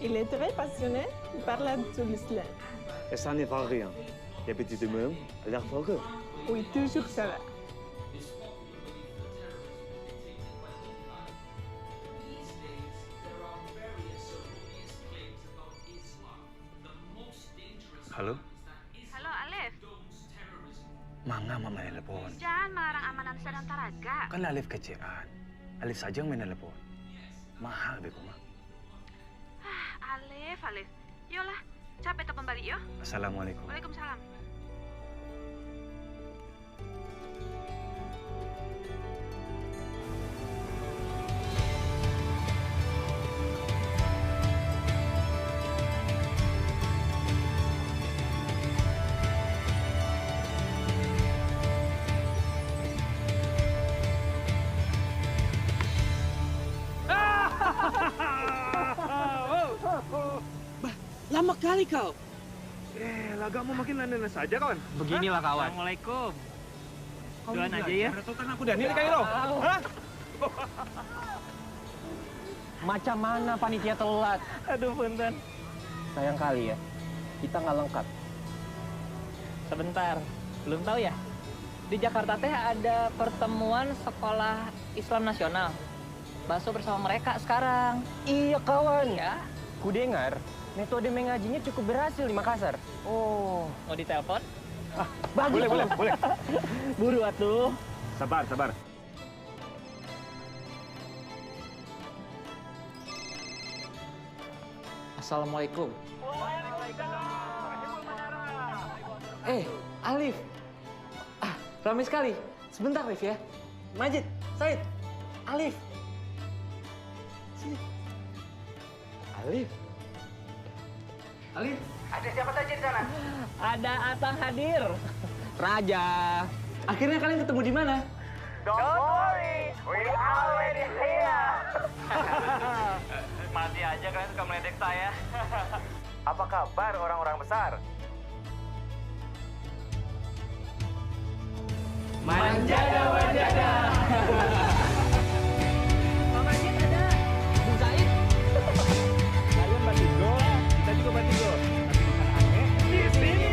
Il est très passionné, il parle de l'islam. Et ça n'est pas rien. Les petits humains, l'air foireux. Oui, toujours ça va. Halo? Halo, Alif. Mangga mama telepon. Jangan melarang Amanan dan Taraga. Kan Alif kecean. Alif saja yang main telepon. Mahal beko mah. Alif. Yolah, capek telepon balik yo. Assalamualaikum. Waalaikumsalam. Lama kali kau. Lagamu makin nana saja kawan. Beginilah kawan. Assalamualaikum. Duluan aja ya. Retutan aku Daniel kali lo. Hah? Macam mana panitia telat? Aduh punten. Sayang kali ya, kita nggak lengkap. Sebentar, belum tahu ya? Di Jakarta teh ada pertemuan sekolah Islam nasional. Bakso bersama mereka sekarang. Iya kawan. Ya. Ku dengar metode mengajinya cukup berhasil di Makassar. Oh, mau ditelepon? Bagus. Boleh. Buru atuh. Sabar. Assalamualaikum. Alif. Ramai sekali. Sebentar, Alif ya. Majid, Said, Alif. Sini. Alif. Ada siapa saja di sana? Ada Atang hadir. Raja. Akhirnya kalian ketemu di mana? Don't worry, we already here. Masih aja kalian suka meledek saya. Apa kabar orang-orang besar? Manjada. Bang Majid ada. Bung Said. Kalian batigo, kita juga batigo. Tapi bukan aneh. Di sini.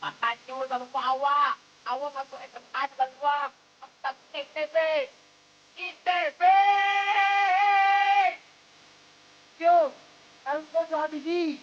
Makanya sama awak. Awak masuk SMA dan awak. Tak TTV. ITV. Yo, harus kau Habibi.